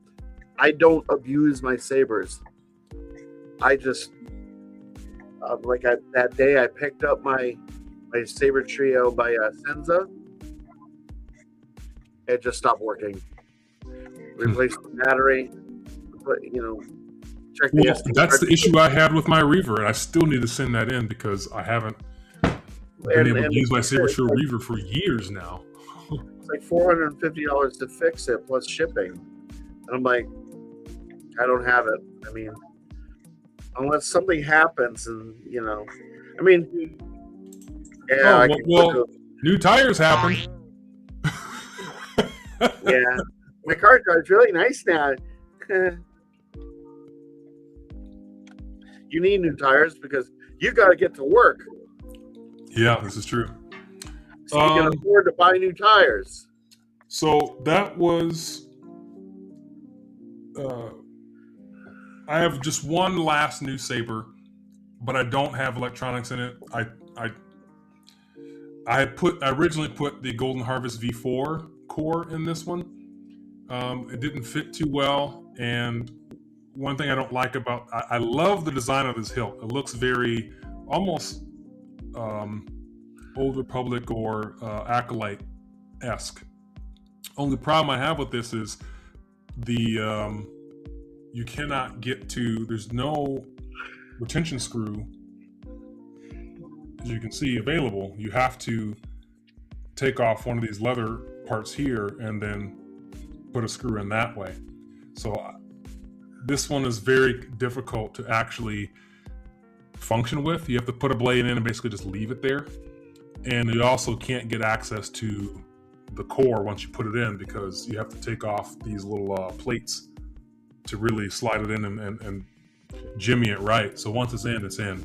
I don't abuse my sabers. I just that day I picked up my Saber Trio by Senza. It just stopped working. Replaced the battery. But check the SD that's card. the issue I had with my Reaver, and I still need to send that in because I haven't been able to use my Saber Trio Reaver for years now. It's like $450 to fix it plus shipping. And I'm like, I don't have it. I mean, unless something happens, and I mean, yeah. New tires happen. Yeah, my car drives really nice now. You need new tires because you got to get to work. Yeah, this is true. So you can afford to buy new tires. So that was. I have just one last new saber, but I don't have electronics in it. I originally put the Golden Harvest V4 core in this one. It didn't fit too well, and one thing I don't like about I love the design of this hilt. It looks very almost Old Republic or Acolyte-esque. Only problem I have with this is the you cannot get to. There's no retention screw, as you can see, available. You have to take off one of these leather parts here and then put a screw in that way. So this one is very difficult to actually function with. You have to put a blade in and basically just leave it there. And you also can't get access to the core once you put it in, because you have to take off these little plates to really slide it in and jimmy it right. So once it's in, it's in.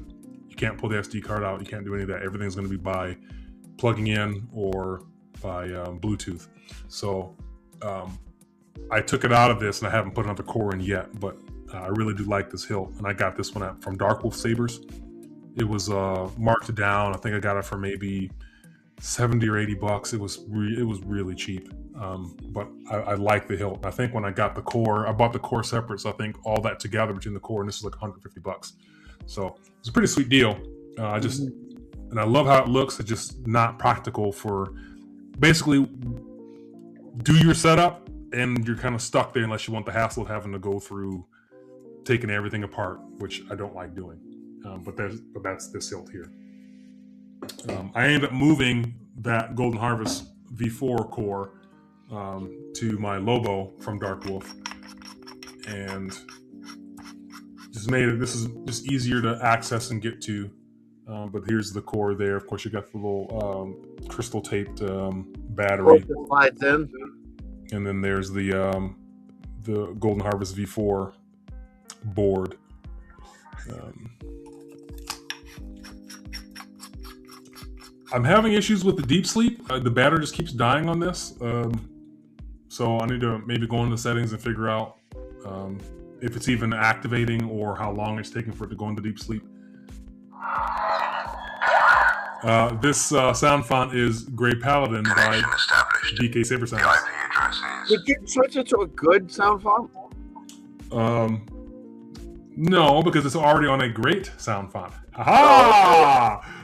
You can't pull the SD card out. You can't do any of that. Everything's going to be by plugging in or by Bluetooth. So I took it out of this and I haven't put another core in yet, but I really do like this hilt. And I got this one from Dark Wolf Sabers. It was marked down. I think I got it for maybe $70 or $80. It was really cheap. But I like the hilt. I think when I got the core, I bought the core separate. So I think all that together between the core and this is like $150. So it's a pretty sweet deal. And I love how it looks. It's just not practical for basically do your setup and you're kind of stuck there unless you want the hassle of having to go through taking everything apart, which I don't like doing. But that's this hilt here. I ended up moving that Golden Harvest V4 core to my Lobo from Dark Wolf, and just made it. This is just easier to access and get to. But here's the core there. Of course, you got the little crystal taped battery, and then there's the Golden Harvest V4 board. I'm having issues with the deep sleep. The battery just keeps dying on this. So I need to maybe go into settings and figure out if it's even activating or how long it's taking for it to go into deep sleep. This sound font is Grey Paladin by DK Saber Sounds. Did you switch it to a good sound font? No, because it's already on a great sound font. Ha ha!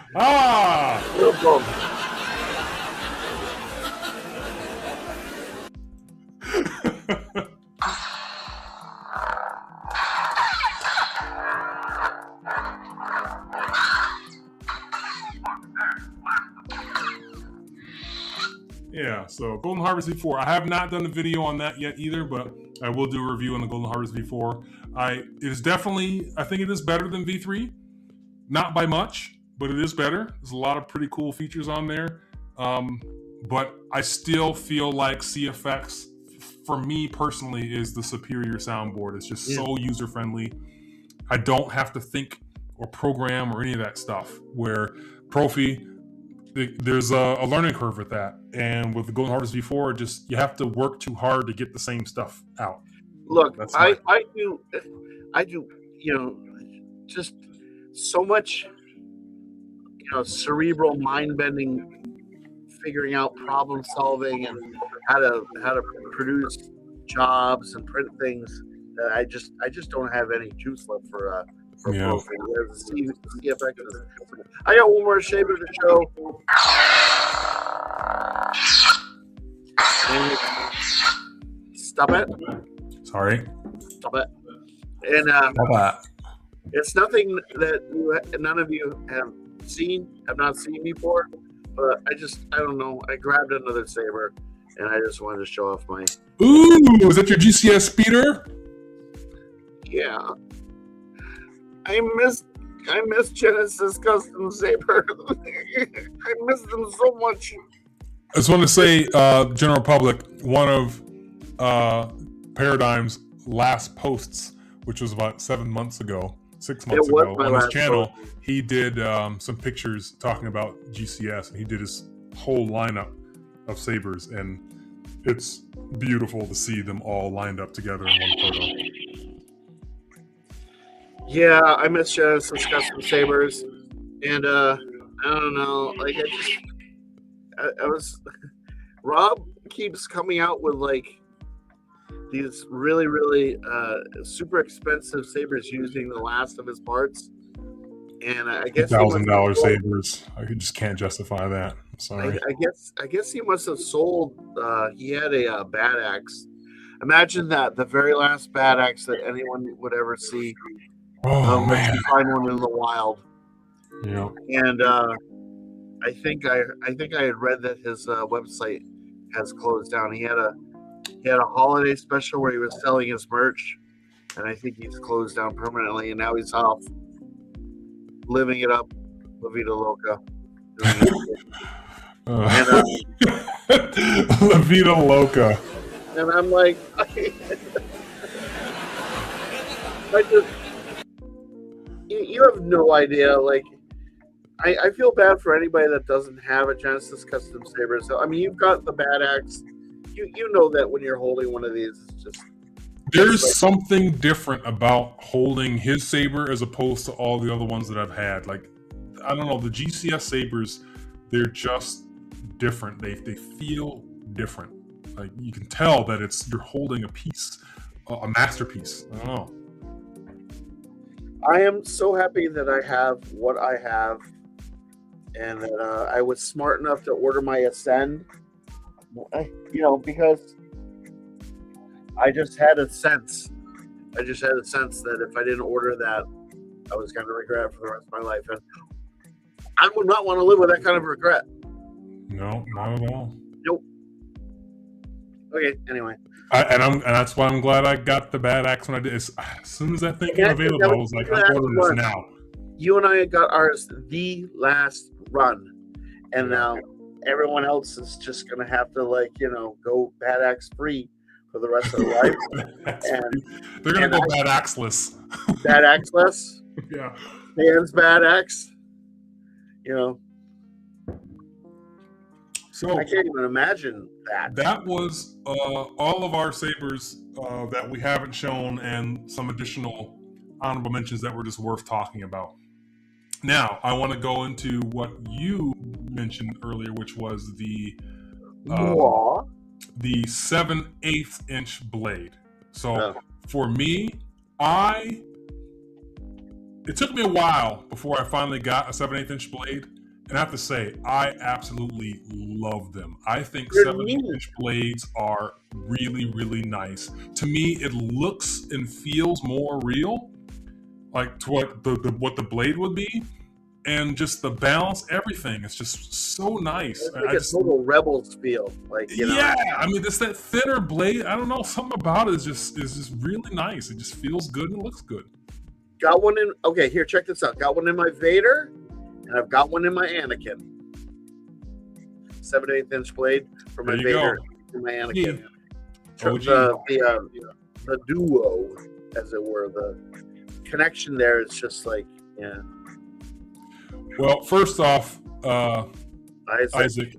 Yeah, so Golden Harvest V4. I have not done a video on that yet either, but I will do a review on the Golden Harvest V4. It is definitely, I think it is better than V3. Not by much, but it is better. There's a lot of pretty cool features on there. But I still feel like CFX, for me personally, is the superior soundboard. It's just so user-friendly. I don't have to think or program or any of that stuff, where Profi, there's a learning curve with that. And with the Golden Harvest V4, just you have to work too hard to get the same stuff out. Look, I do, just so much, cerebral mind-bending, figuring out problem solving and how to produce jobs and print things that I just don't have any juice left for Profi. I got one more shaver to show. Stop it. Sorry. Stop it. And it's nothing that none of you have not seen before, but I don't know. I grabbed another saber and I just wanted to show off my. Ooh, is that your GCS speeder? Yeah. I miss Genesis Custom Saber. I miss them so much. I just want to say, general public, one of Paradigm's last posts, which was about 6 months ago, on his channel, he did some pictures talking about GCS, and he did his whole lineup of sabers, and it's beautiful to see them all lined up together in one photo. Yeah, I miss Genesis Custom Sabers, and I don't know, like I was. Rob keeps coming out with like these really, really super expensive sabers using the last of his parts, and I guess $1,000 sabers. I just can't justify that. I'm sorry. I guess he must have sold. He had a bad axe Imagine that, the very last bad axe that anyone would ever see, Oh unless man. you find one in the wild. Yeah. And I think I had read that his website has closed down. He had a holiday special where he was selling his merch, and I think he's closed down permanently. And now he's off living it up, La Vida Loca. La Vida Loca. And I'm like, I just, you have no idea. Like, I feel bad for anybody that doesn't have a Genesis Custom Saber. So, I mean, you've got the bad axe. You know that when you're holding one of these, it's just... There's something different about holding his saber as opposed to all the other ones that I've had. Like, I don't know, the GCS sabers, they're just different. They feel different. Like, you can tell that you're holding a piece, a masterpiece. I don't know. I am so happy that I have what I have, and that I was smart enough to order my Ascend. Because I just had a sense. That if I didn't order that, I was going to regret it for the rest of my life. And I would not want to live with that kind of regret. No, not at all. Nope. Okay, anyway. And that's why I'm glad I got the bad axe when I did. As soon as that thing came available, I was like, I'm ordering this now. You and I got ours the last run. And now everyone else is just going to have to, go bad axe free for the rest of their life. They're going to go bad axeless. Bad axeless? Yeah. Dan's bad axe? So I can't even imagine that. That was all of our sabers that we haven't shown, and some additional honorable mentions that were just worth talking about. Now, I want to go into what you mentioned earlier, which was the 7/8 inch blade. So for me, it took me a while before I finally got a 7/8 inch blade. And I have to say, I absolutely love them. I think 7/8 inch blades are really, really nice. To me, it looks and feels more real, like to what the blade would be, and just the balance, everything. It's just so nice. It's like a total Rebels feel, Yeah, I mean, it's that thinner blade. I don't know, something about it is just really nice. It just feels good and looks good. Got one in. Okay, here, check this out. Got one in my Vader. And I've got one in my Anakin. 7/8 inch blade for my Vader and my Anakin. The duo, as it were. The connection there is just like, yeah. Well, first off, Isaac,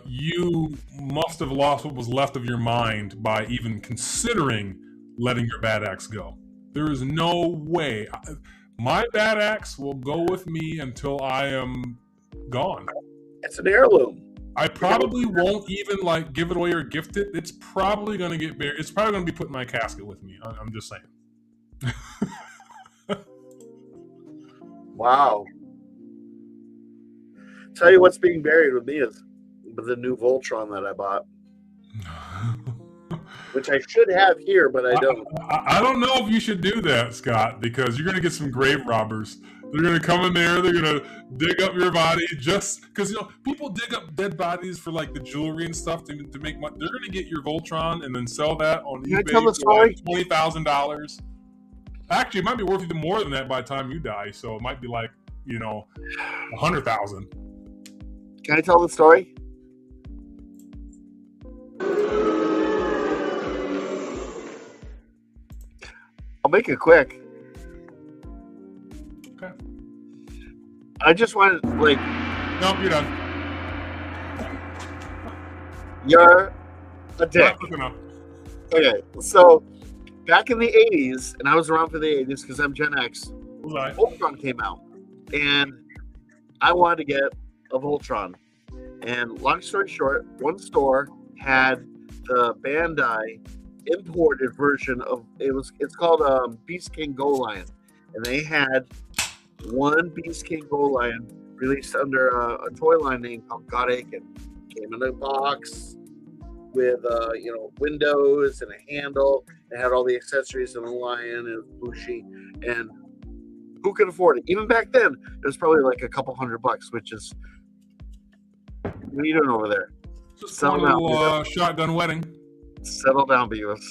you must have lost what was left of your mind by even considering letting your bad axe go. There is no way. My bad axe will go with me until I am gone. It's an heirloom. I probably won't even give it away or gift it. It's probably going to get buried. It's probably going to be put in my casket with me. I'm just saying. Wow. Tell you what's being buried with me is the new Voltron that I bought. Which I should have here, but I don't. I don't know if you should do that, Scott, because you're going to get some grave robbers. They're going to come in there. They're going to dig up your body just because, people dig up dead bodies for the jewelry and stuff to make money. They're going to get your Voltron and then sell that on eBay for $20,000. Actually, it might be worth even more than that by the time you die. So it might be $100,000. Can I tell the story? I'll make it quick. Okay. I just want Nope, you're done. You're a dick. Okay, so back in the 80s, and I was around for the 80s because I'm Gen X, Voltron came out. And I wanted to get a Voltron. And long story short, one store had the Bandai imported version of it's called Beast King Go Lion, and they had one Beast King Go Lion released under a toy line name called God Aiken. Came in a box, with windows and a handle. It had all the accessories and a lion and a bushy. And who could afford it? Even back then, it was probably like a couple $100, which is what are you doing over there? Just a Settle down, little shotgun wedding. Settle down, Beavis.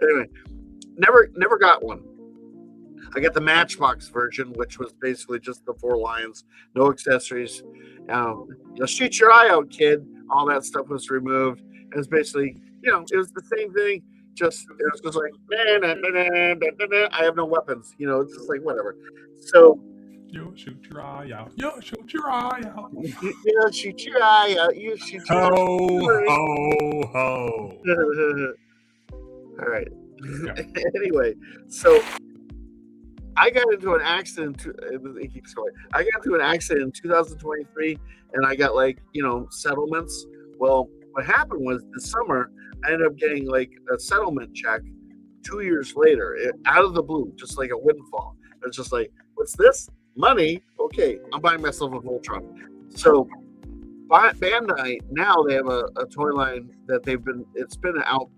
Anyway, never got one. I got the Matchbox version, which was basically just the 4 lions, no accessories. Shoot your eye out, kid. All that stuff was removed. It was basically, it was the same thing. It was just like, I have no weapons. It's just like whatever. So You shoot your eye out. You shoot your eye out. Shoot your eye out. You shoot your Ho, ho, ho. All right. Yeah. Anyway, so I got into an accident. It keeps going. I got into an accident in 2023, and I got settlements. Well, what happened was this summer I ended up getting like a settlement check 2 years later, out of the blue, just like a windfall. It's just like, what's this? Money? Okay, I'm buying myself a Voltron. So Bandai now they have a toy line that it's been out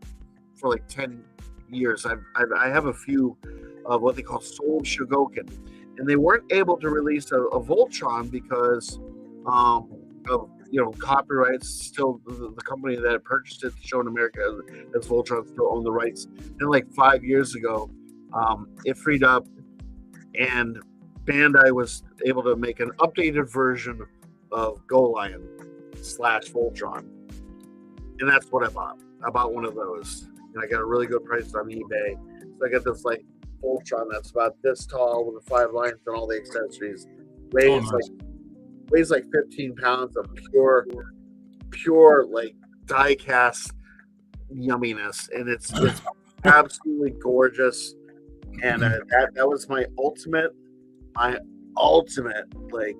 for like 10 years. I have a few of what they call Soul Shogoken, and they weren't able to release a Voltron because of copyrights. Still, the company that purchased it to show in America as Voltron still owned the rights. Then like 5 years ago, it freed up, and Bandai was able to make an updated version of Go Lion / Voltron, and that's what I bought. I bought one of those, and I got a really good price on eBay. So I got this like Voltron that's about this tall with the 5 lions and all the accessories. Weighs like 15 pounds of pure like die cast yumminess, and it's absolutely gorgeous. And that was my ultimate like.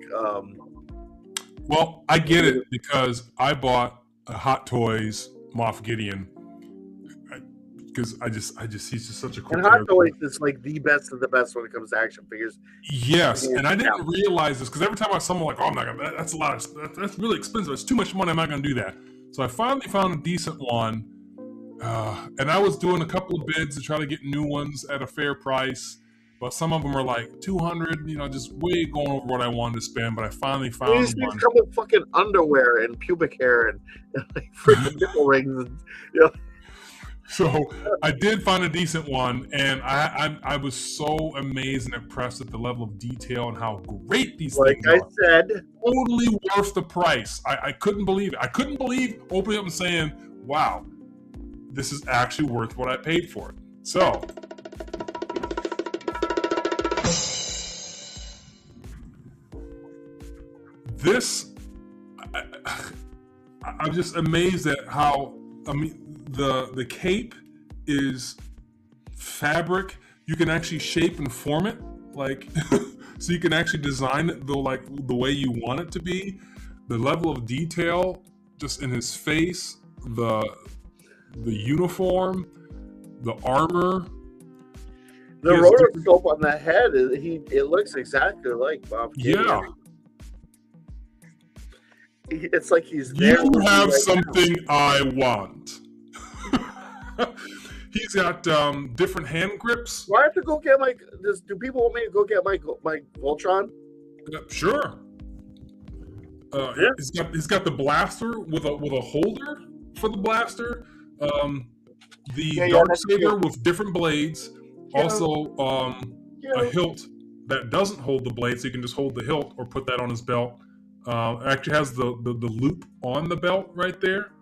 Well, I get it because I bought a Hot Toys Moff Gideon because I just he's just such a cool. And Hot Toys is like the best of the best when it comes to action figures. Yes, and I didn't realize this because every time I saw someone like, oh, I'm not gonna. That's a lot. That's really expensive. It's too much money. I'm not gonna do that. So I finally found a decent one, and I was doing a couple of bids to try to get new ones at a fair price. But some of them are like 200, just way going over what I wanted to spend. But I finally found one. These come with fucking underwear and pubic hair and like freaking nipple rings. And, So I did find a decent one, and I was so amazed and impressed at the level of detail and how great these things are. Like I said, totally worth the price. I couldn't believe it. I couldn't believe opening up and saying, "Wow, this is actually worth what I paid for it." So. This, I'm just amazed at how, the cape is fabric. You can actually shape and form it, like, so you can actually design it the way you want it to be. The level of detail just in his face, the uniform, the armor. the rotoscope on the head, it looks exactly like Bob Gideon. Yeah. It's like he's there. You have something I want. He's got different hand grips. Do I have to go get my? Do people want me to go get my Voltron? Sure. Yeah. He's got the blaster with a holder for the blaster. The dark saber with different blades. Yeah. Also, a hilt that doesn't hold the blade, so you can just hold the hilt or put that on his belt. It actually has the loop on the belt right there,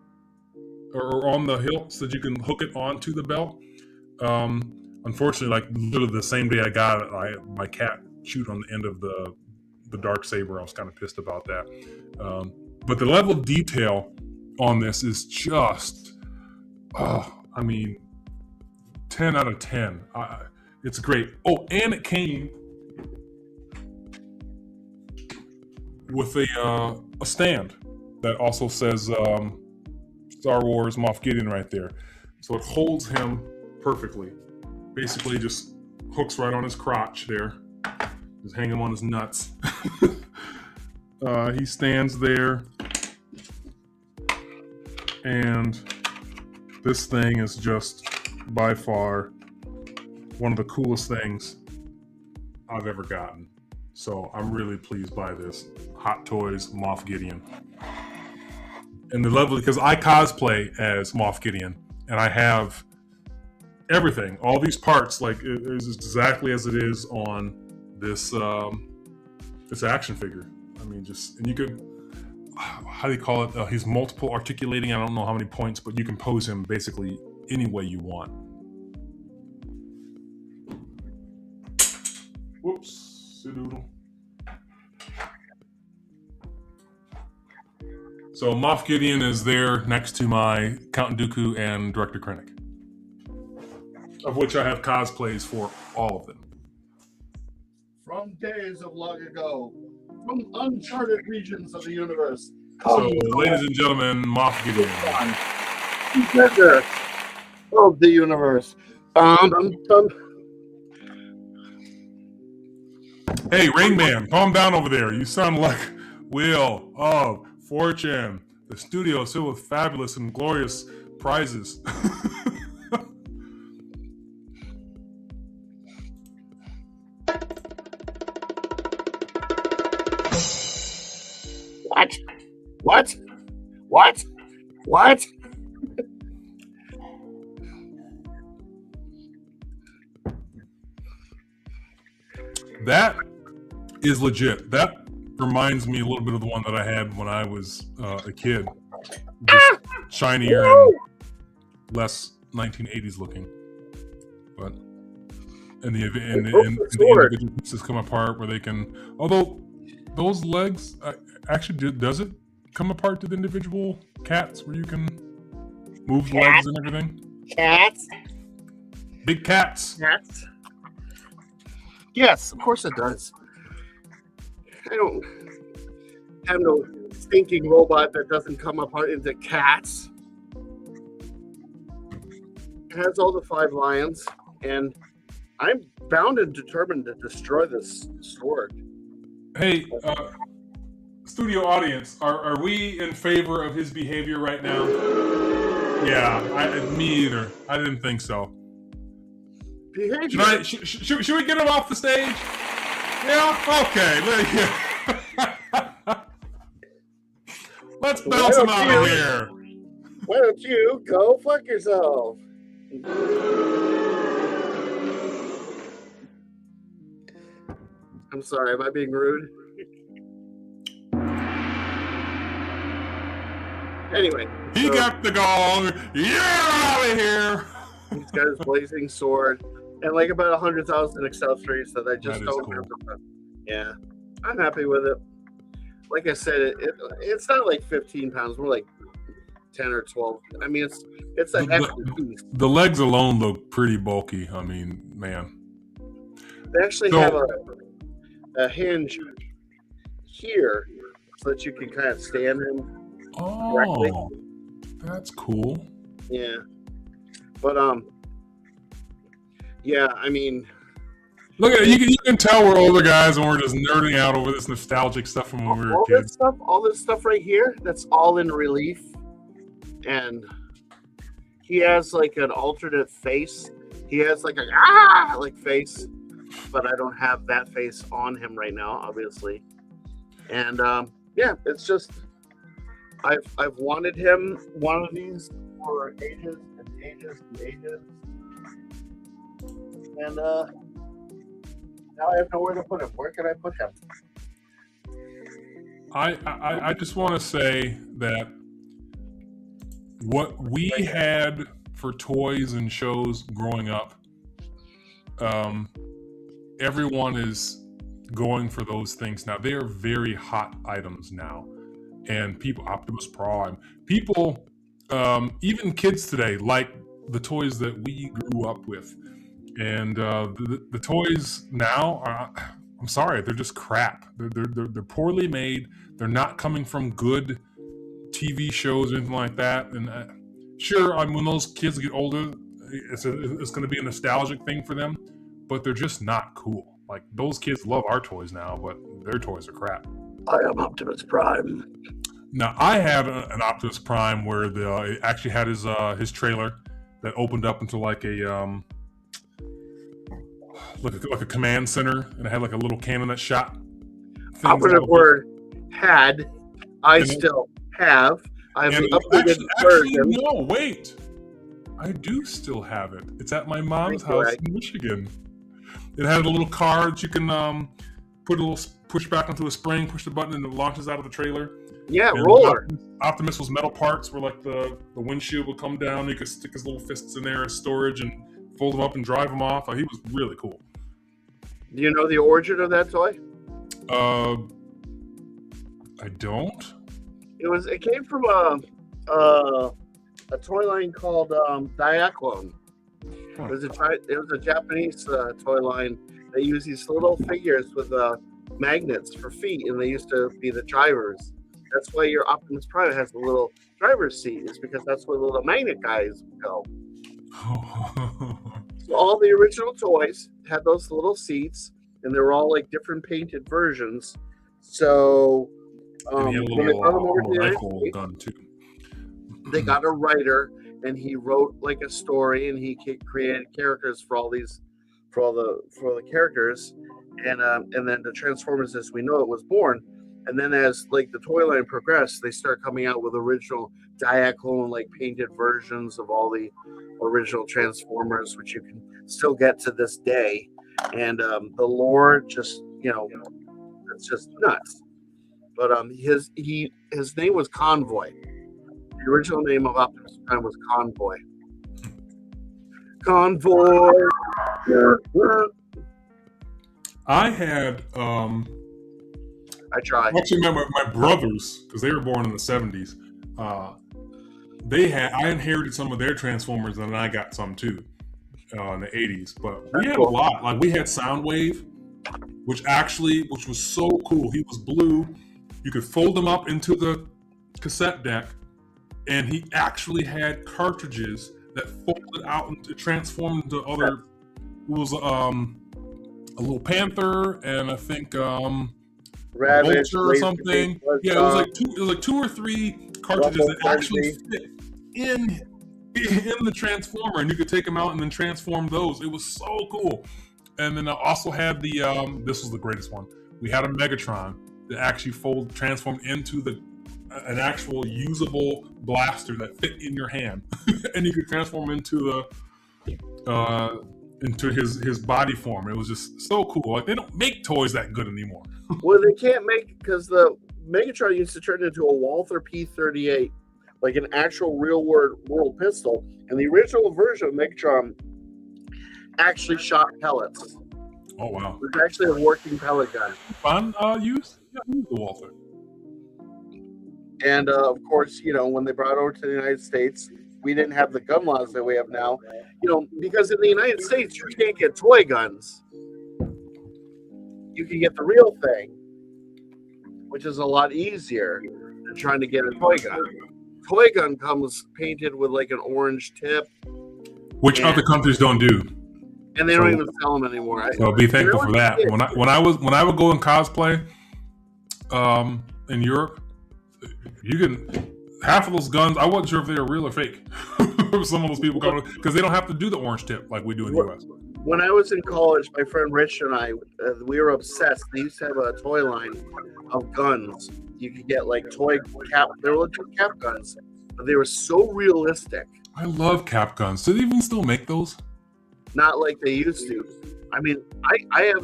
or on the hilt, so that you can hook it onto the belt. Unfortunately, like literally the same day I got it, my cat chewed on the end of the dark saber. I was kind of pissed about that. But the level of detail on this is just, 10 out of 10. It's great. Oh, and it came with a stand that also says Star Wars Moff Gideon right there. So it holds him perfectly. Basically just hooks right on his crotch there. Just hang him on his nuts. He stands there. And this thing is just by far one of the coolest things I've ever gotten. So I'm really pleased by this Hot Toys Moff Gideon. And they're lovely because I cosplay as Moff Gideon, and I have everything, all these parts, like it is exactly as it is on this this action figure. I mean, just, and you could, how do you call it? He's multiple articulating. I don't know how many points, but you can pose him basically any way you want. Whoops, doodle. So Moff Gideon is there next to my Count Dooku and Director Krennic, of which I have cosplays for all of them. From days of long ago, from uncharted regions of the universe. So, ladies and gentlemen, Moff Gideon. Treasure of the universe. Hey, Rain Man, calm down over there. You sound like Wheel of Fortune. The studio is filled with fabulous and glorious prizes. What? That is legit. That reminds me a little bit of the one that I had when I was a kid. Just shinier and less 1980s looking. But and the individual pieces come apart where they can. Although those legs actually does it come apart to the individual cats where you can move the legs and everything? Cats? Big cats. Cats? Yes, of course it does. I don't have no stinking robot that doesn't come apart into cats. It has all the 5 lions, and I'm bound and determined to destroy this sword. Hey, studio audience, are we in favor of his behavior right now? Yeah, me either. I didn't think so. Behavior? Should we get him off the stage? Yeah? Okay. Let's bounce him out of here. Why don't you go fuck yourself? I'm sorry, am I being rude? Anyway. He got the gong. You're out of here. He's got his blazing sword and like about 100,000 accessories that I just don't cool. have to put. Yeah, I'm happy with it. Like I said, it's not like 15 pounds. We're like 10 or 12. I mean, it's a hefty piece. The legs alone look pretty bulky. I mean, man. They actually have a hinge here so that you can kind of stand him correctly. That's cool. Yeah. But yeah, I mean, look at it. You can tell we're older guys and we're just nerding out over this nostalgic stuff from when we were kids. All this stuff right here, that's all in relief. And he has like an alternate face. He has like a like face, but I don't have that face on him right now, obviously. And yeah, it's just I've wanted one of these for ages and ages and ages. And now I have nowhere to put him. Where can I put him? I just want to say that what we had for toys and shows growing up, everyone is going for those things now. They are very hot items now. And people, Optimus Prime, people, even kids today like the toys that we grew up with. And the toys now are, I'm sorry, they're just crap. They're poorly made. They're not coming from good TV shows or anything like that. And sure, when those kids get older, it's going to be a nostalgic thing for them, but they're just not cool. Like, those kids love our toys now, but their toys are crap. I am Optimus Prime. Now I had an Optimus Prime where it actually had his trailer that opened up into like a like a command center, and it had like a little cannon that shot things out Operative of it. word had. I And it- still have. I have And the updated version. no, wait. I do still have it. It's at my mom's Thank you, house Ag. in Michigan. It had a little car that you can put a little push back onto a spring, push the button, and it launches out of the trailer. Yeah, And roller. Optimus was metal parts where like the windshield would come down. You could stick his little fists in there as storage and fold them up and drive them off. He was really cool. Do you know the origin of that toy? I don't. It came from a toy line called Diaclone. Huh. It was a Japanese toy line. They use these little figures with magnets for feet, and they used to be the drivers. That's why your Optimus Prime has a little driver's seat, is because that's where the little magnet guys go. So all the original toys had those little seats, and they were all like different painted versions. So And he had a when they brought them over to the little United rifle States, gun too. they got a writer, and he wrote like a story, and he created characters for all the characters, and then the Transformers as we know it was born. And then as like the toy line progressed, they start coming out with original Diaclone like painted versions of all the original Transformers, which you can still get to this day. And the lore just it's just nuts. But his name was Convoy. The original name of Optimus Prime was Convoy. Convoy. I had I tried. actually my brothers, because they were born in the 70s. I inherited some of their Transformers, and then I got some too in the 80s. But we had a lot. Like we had Soundwave, which was so cool. He was blue. You could fold him up into the cassette deck, and he actually had cartridges that folded out and transformed into other. It was a little panther, and I think Ravage, vulture or something. Yeah, it was like two or three cartridges that actually fit in the transformer, and you could take them out and then transform those. It was so cool. And then I also had the this was the greatest one. We had a Megatron that actually transformed into an actual usable blaster that fit in your hand, and you could transform into his body form. It was just so cool. Like they don't make toys that good anymore. Well, they can't make because the Megatron used to turn into a Walther P-38, like an actual real world pistol. And the original version of Megatron actually shot pellets. Oh wow! It was actually a working pellet gun. Fun use? Yeah, use the Walther. And of course, when they brought it over to the United States, we didn't have the gun laws that we have now. Because in the United States, you can't get toy guns. You can get the real thing, which is a lot easier than trying to get a toy gun. Toy gun comes painted with like an orange tip, Which other countries don't do. and they don't even sell them anymore. So be thankful for that. When I would go and cosplay in Europe, you can half of those guns. I wasn't sure if they were real or fake. Some of those people come because they don't have to do the orange tip like we do in the US. When I was in college, my friend Rich and I, we were obsessed. They used to have a toy line of guns. You could get like toy cap. They were legit cap guns, but they were so realistic. I love cap guns. Do they even still make those? Not like they used to. I mean, I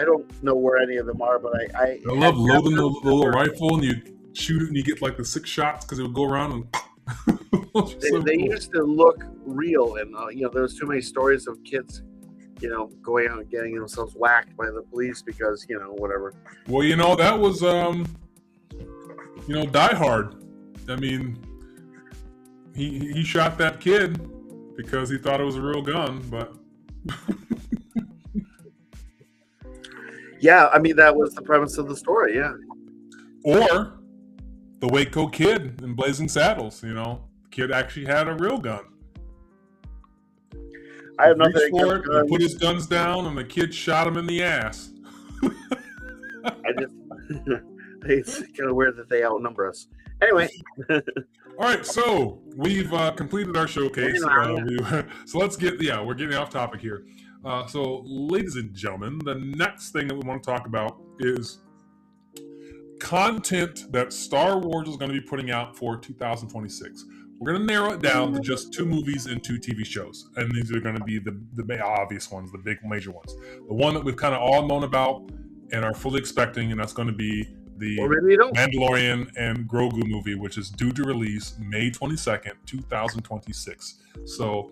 don't know where any of them are, but I love loading the little rifle and you shoot it and you get like the 6 shots because it would go around and. They used to look real, and there was too many stories of kids, going out and getting themselves whacked by the police because whatever. Well, that was Die Hard. I mean, he shot that kid because he thought it was a real gun, but. Yeah, I mean that was the premise of the story. Yeah. Or the Waco Kid in Blazing Saddles. The kid actually had a real gun. I have nothing Reached for against it, guns. he put his guns down, and the kid shot him in the ass. It's kind of weird that they outnumber us. Anyway, All right, so we've completed our showcase. So let's we're getting off topic here. So, ladies and gentlemen, the next thing that we want to talk about is content that Star Wars is going to be putting out for 2026. We're going to narrow it down to just 2 movies and 2 TV shows. And these are going to be the obvious ones, the big major ones. The one that we've kind of all known about and are fully expecting, and that's going to be the Mandalorian and Grogu movie, which is due to release May 22nd, 2026. So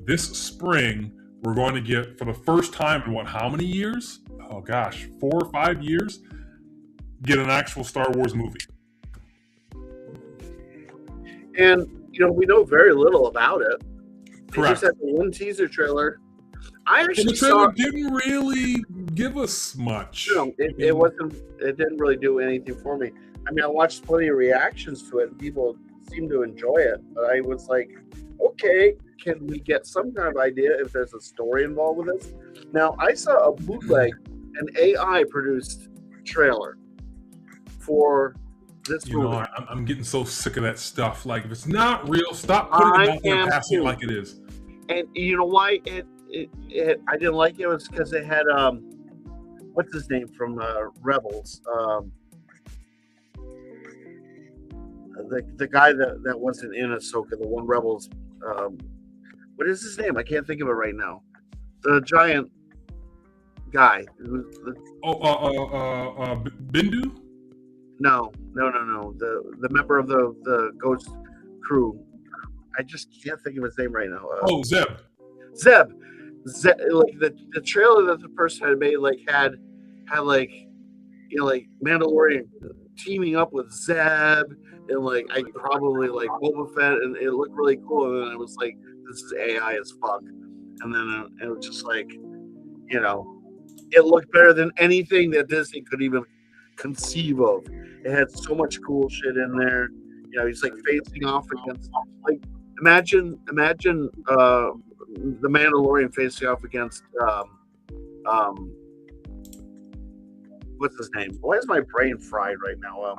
this spring, we're going to get, for the first time in how many years? Oh gosh, 4 or 5 years, get an actual Star Wars movie. And, we know very little about it. Correct. They just had the one teaser trailer. The trailer didn't really give us much. It didn't really do anything for me. I mean, I watched plenty of reactions to it, and people seemed to enjoy it. But I was like, okay, can we get some kind of idea if there's a story involved with this? Now, I saw a bootleg, an AI-produced trailer for this movie. I'm getting so sick of that stuff. Like, if it's not real, stop putting it out there and passing it like it is. And you know why I didn't like it? It was because they had what's his name from Rebels, the guy that wasn't in Ahsoka, the one Rebels. What is his name? I can't think of it right now. The giant guy. Bindu? No. The member of the Ghost crew. I just can't think of his name right now. Zeb. Like the trailer that the person had made, like had like Mandalorian teaming up with Zeb, and like I probably like Boba Fett, and it looked really cool. And then I was like, this is AI as fuck. And then it was just like, it looked better than anything that Disney could even conceive of. It had so much cool shit in there. He's like facing off against, like, imagine the Mandalorian facing off against what's his name? Why is my brain fried right now?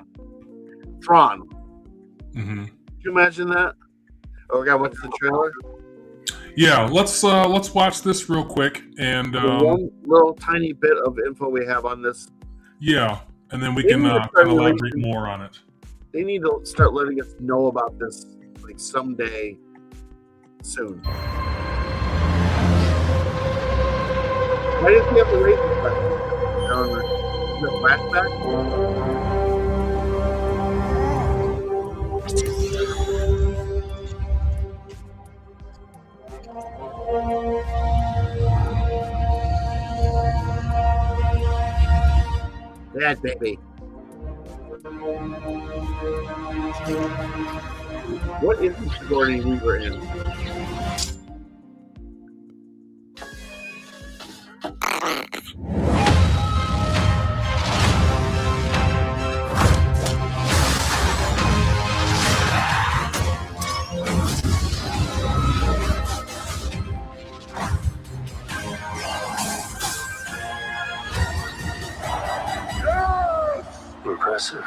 Thrawn. Mm-hmm. Can you imagine that? Oh God, what's the trailer? Yeah, let's watch this real quick and one little tiny bit of info we have on this. Yeah, and then we can elaborate more on it. They need to start letting us know about this like someday soon. Why did he have to wait this time? The flashback? Yeah, baby. What is the Sigourney Weaver in? Impressive.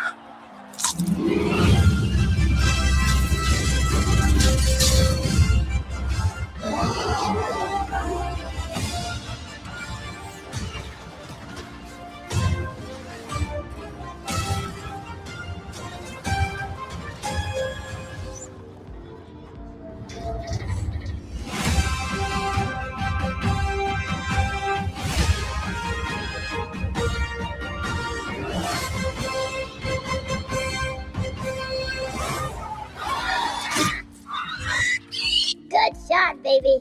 Good shot, baby.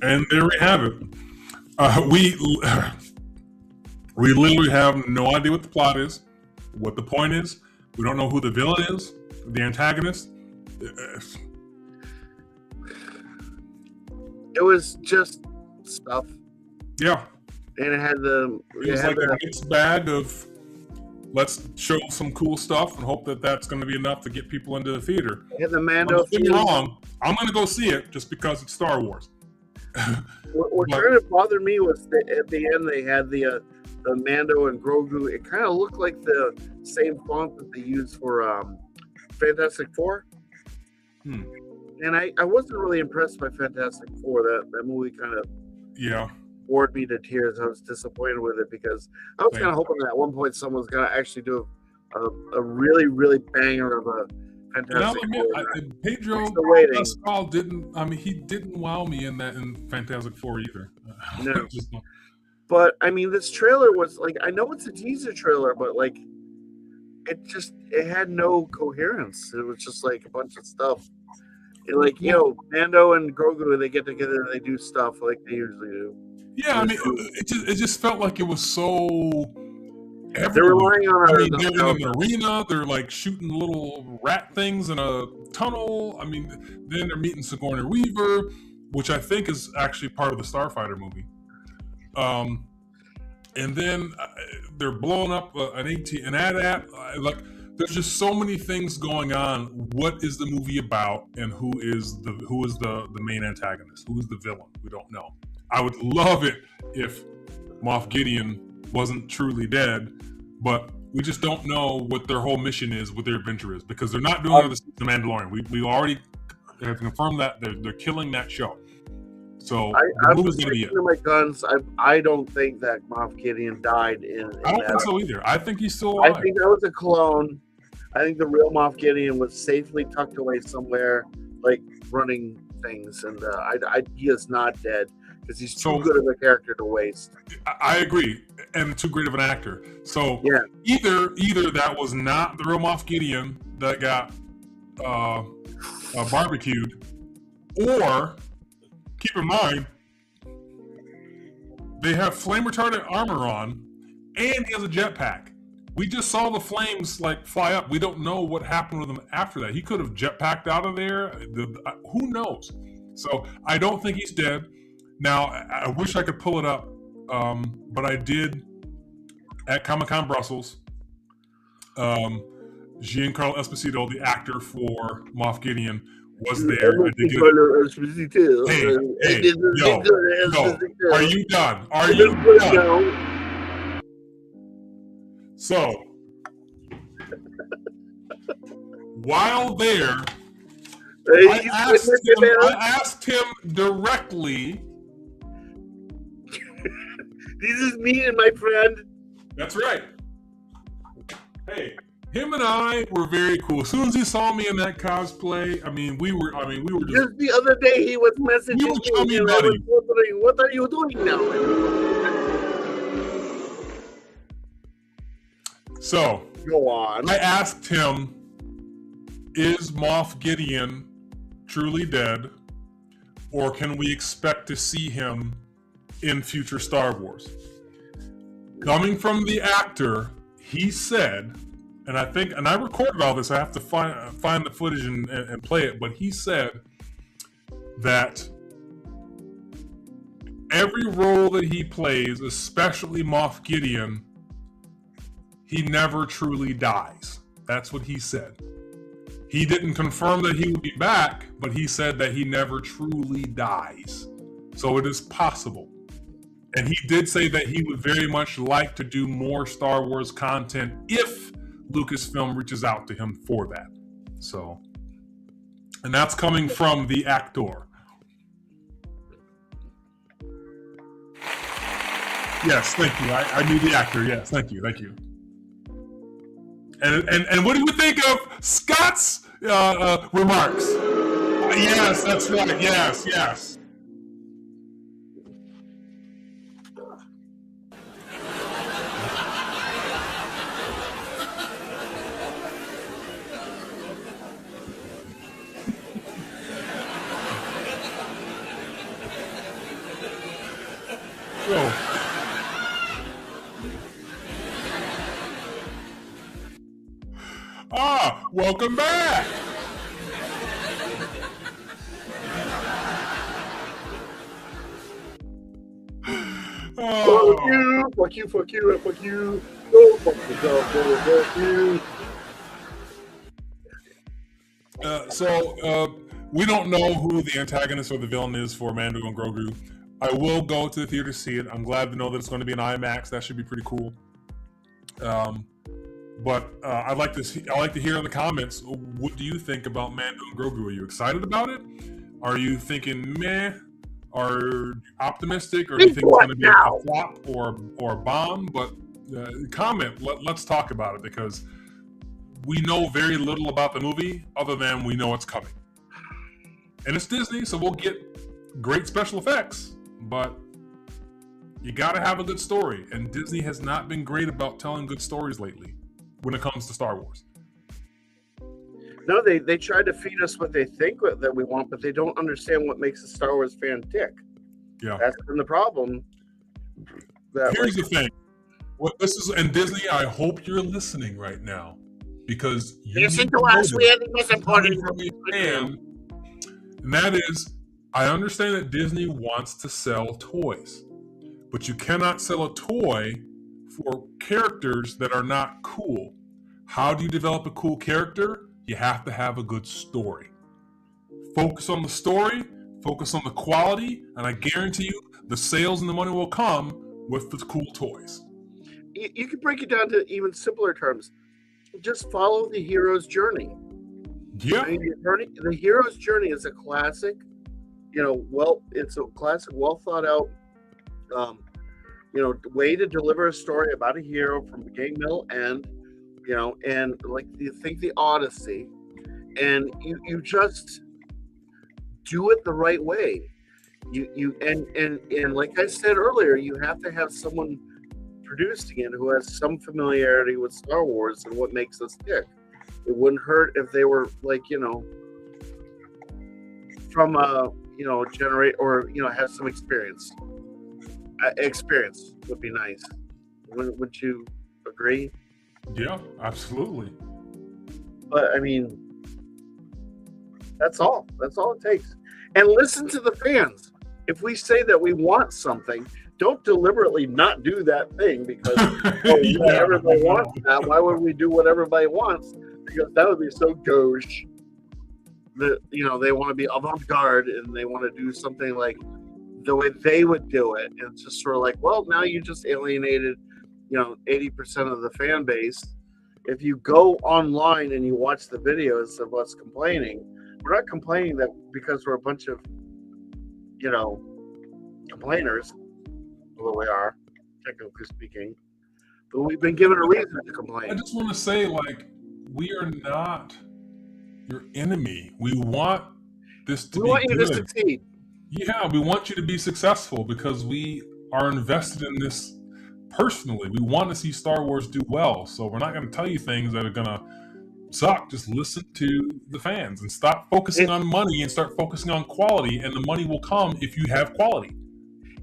And there we have it. We literally have no idea what the plot is, what the point is. We don't know who the villain is, the antagonist. It was just stuff. Yeah. And it had the... It was like a mixed bag of let's show some cool stuff and hope that that's going to be enough to get people into the theater. And the Mando... Don't get me wrong. I'm going to go see it just because it's Star Wars. What But- kind of bothered me was that at the end they had the Mando and Grogu. It kind of looked like the same font that they used for Fantastic Four. And I wasn't really impressed by Fantastic Four. That movie kind of Yeah. bored me to tears. I was disappointed with it because I was kind of hoping that at one point someone's gonna actually do a really, really banger of a Fantastic Four. Pedro Still waiting. Pascal didn't. I mean, he didn't wow me in Fantastic Four either. No. Just- But I mean, this trailer was like, I know it's a teaser trailer, but like, it had no coherence. It was just like a bunch of stuff. And like, you know, Mando and Grogu, they get together and they do stuff like they usually do. yeah, I mean, it just felt like it was so. They're everywhere. relying on I mean, they're in an arena. They're like shooting little rat things in a tunnel. I mean, then they're meeting Sigourney Weaver, which I think is actually part of the Starfighter movie. And then they're blowing up an AT-AT. Like, there's just so many things going on. What is the movie about, and who is the main antagonist? Who is the villain? We don't know. I would love it if Moff Gideon wasn't truly dead, but we just don't know what their whole mission is, what their adventure is, because they're not doing the Mandalorian. We already have confirmed that they're killing that show. So I'm movie's gonna be it. sticking to my guns. I don't think that Moff Gideon died in I don't that. think so either. I think he's still alive. I think that was a clone. I think the real Moff Gideon was safely tucked away somewhere, like running things, and he is not dead because he's too good of a character to waste. I agree, and too great of an actor. So yeah, either that was not the real Moff Gideon that got barbecued, or keep in mind they have flame retardant armor on, and he has a jetpack. We just saw the flames like fly up. We don't know what happened with him after that. He could have jetpacked out of there. Who knows? So I don't think he's dead. Now, I wish I could pull it up, but I did at Comic-Con Brussels. Giancarlo Esposito, the actor for Moff Gideon, was there. Are you done? Are you done? So, while there, I asked him directly. This is me and my friend. That's right. Hey, him and I were very cool. As soon as he saw me in that cosplay, we were just the other day he was messaging me. And I was wondering, what are you doing now? So, go on. I asked him, is Moff Gideon truly dead, or can we expect to see him in future Star Wars? Coming from the actor, he said, and I recorded all this, I have to find the footage and play it, but he said that every role that he plays, especially Moff Gideon, he never truly dies. That's what he said. He didn't confirm that he would be back, but he said that he never truly dies. So it is possible. And he did say that he would very much like to do more Star Wars content if Lucasfilm reaches out to him for that. So, and that's coming from the actor. Yes, thank you. I knew the actor. Yes, thank you. And what do you think of Scott's remarks? Yes, that's right. Yes. Welcome back. Oh. Fuck you. Oh, fuck yourself, fuck you. we don't know who the antagonist or the villain is for Mando and Grogu. I will go to the theater to see it. I'm glad to know that it's going to be an IMAX. That should be pretty cool. But I'd like to hear in the comments, what do you think about Mando and Grogu? Are you excited about it? Are you thinking meh? Are you optimistic, or do you think it's going to be a flop or a bomb? But comment. Let's talk about it, because we know very little about the movie other than we know it's coming. And it's Disney, so we'll get great special effects, but you got to have a good story. And Disney has not been great about telling good stories lately when it comes to Star Wars. No, they try to feed us what they think that we want, but they don't understand what makes a Star Wars fan tick. Yeah, that's been the problem. Here's the thing. What this is, and Disney, I hope you're listening right now, because you listen to us. We are the most important. And that is, I understand that Disney wants to sell toys, but you cannot sell a toy for characters that are not cool. How do you develop a cool character? You have to have a good story. Focus on the story, focus on the quality, and I guarantee you the sales and the money will come with the cool toys. You can break it down to even simpler terms. Just follow the hero's journey. Yeah. I mean, the hero's journey is a classic, it's a classic, well thought out, way to deliver a story about a hero from beginning, middle, end, and like you think the Odyssey, and you just do it the right way. And like I said earlier, you have to have someone producing it who has some familiarity with Star Wars and what makes us tick. It wouldn't hurt if they were like, from generate or have some experience. Experience would be nice. Would you agree? Yeah, absolutely. But I mean, that's all. That's all it takes. And listen to the fans. If we say that we want something, don't deliberately not do that thing because everybody wants that. Why would we do what everybody wants? Because that would be so gauche. That they want to be avant-garde and they want to do something like the way they would do it. And it's just sort of like, well, now you just alienated 80% of the fan base. If you go online and you watch the videos of us complaining, we're not complaining that because we're a bunch of complainers, although we are technically speaking, but we've been given a reason to complain. I just want to say, we are not your enemy. We want this to be good. We want you to succeed. Yeah, we want you to be successful because we are invested in this personally. We want to see Star Wars do well, so we're not going to tell you things that are going to suck. Just listen to the fans and stop focusing on money and start focusing on quality, and the money will come if you have quality.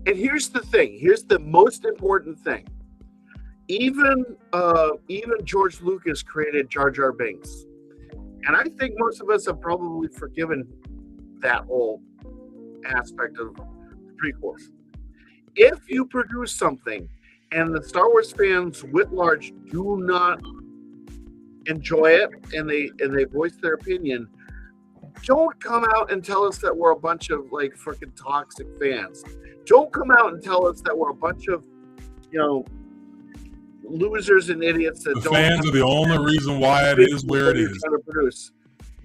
And here's the thing. Here's the most important thing. Even George Lucas created Jar Jar Binks. And I think most of us have probably forgiven that whole aspect of the prequels. If you produce something and the Star Wars fans writ large do not enjoy it and they voice their opinion, don't come out and tell us that we're a bunch of freaking toxic fans. Don't come out and tell us that we're a bunch of losers and idiots that don't. Fans are the only reason why it is where it is. To produce.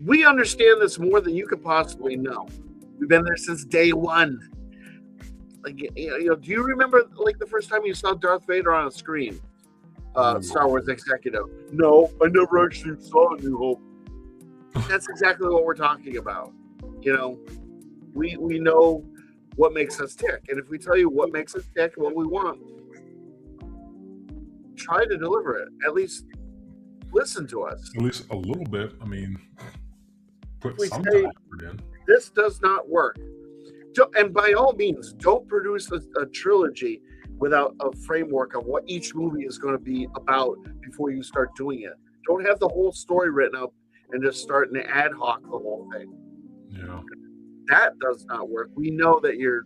We understand this more than you could possibly know. We've been there since day one. Do you remember the first time you saw Darth Vader on a screen? Star Wars executive. No, I never actually saw A New Hope. That's exactly what we're talking about. We know what makes us tick, and if we tell you what makes us tick, what we want, try to deliver it. At least listen to us. At least a little bit. I mean, put some say, effort in. This does not work. And by all means, don't produce a trilogy without a framework of what each movie is going to be about before you start doing it. Don't have the whole story written up and just start an ad hoc the whole thing. Yeah. That does not work. We know that you're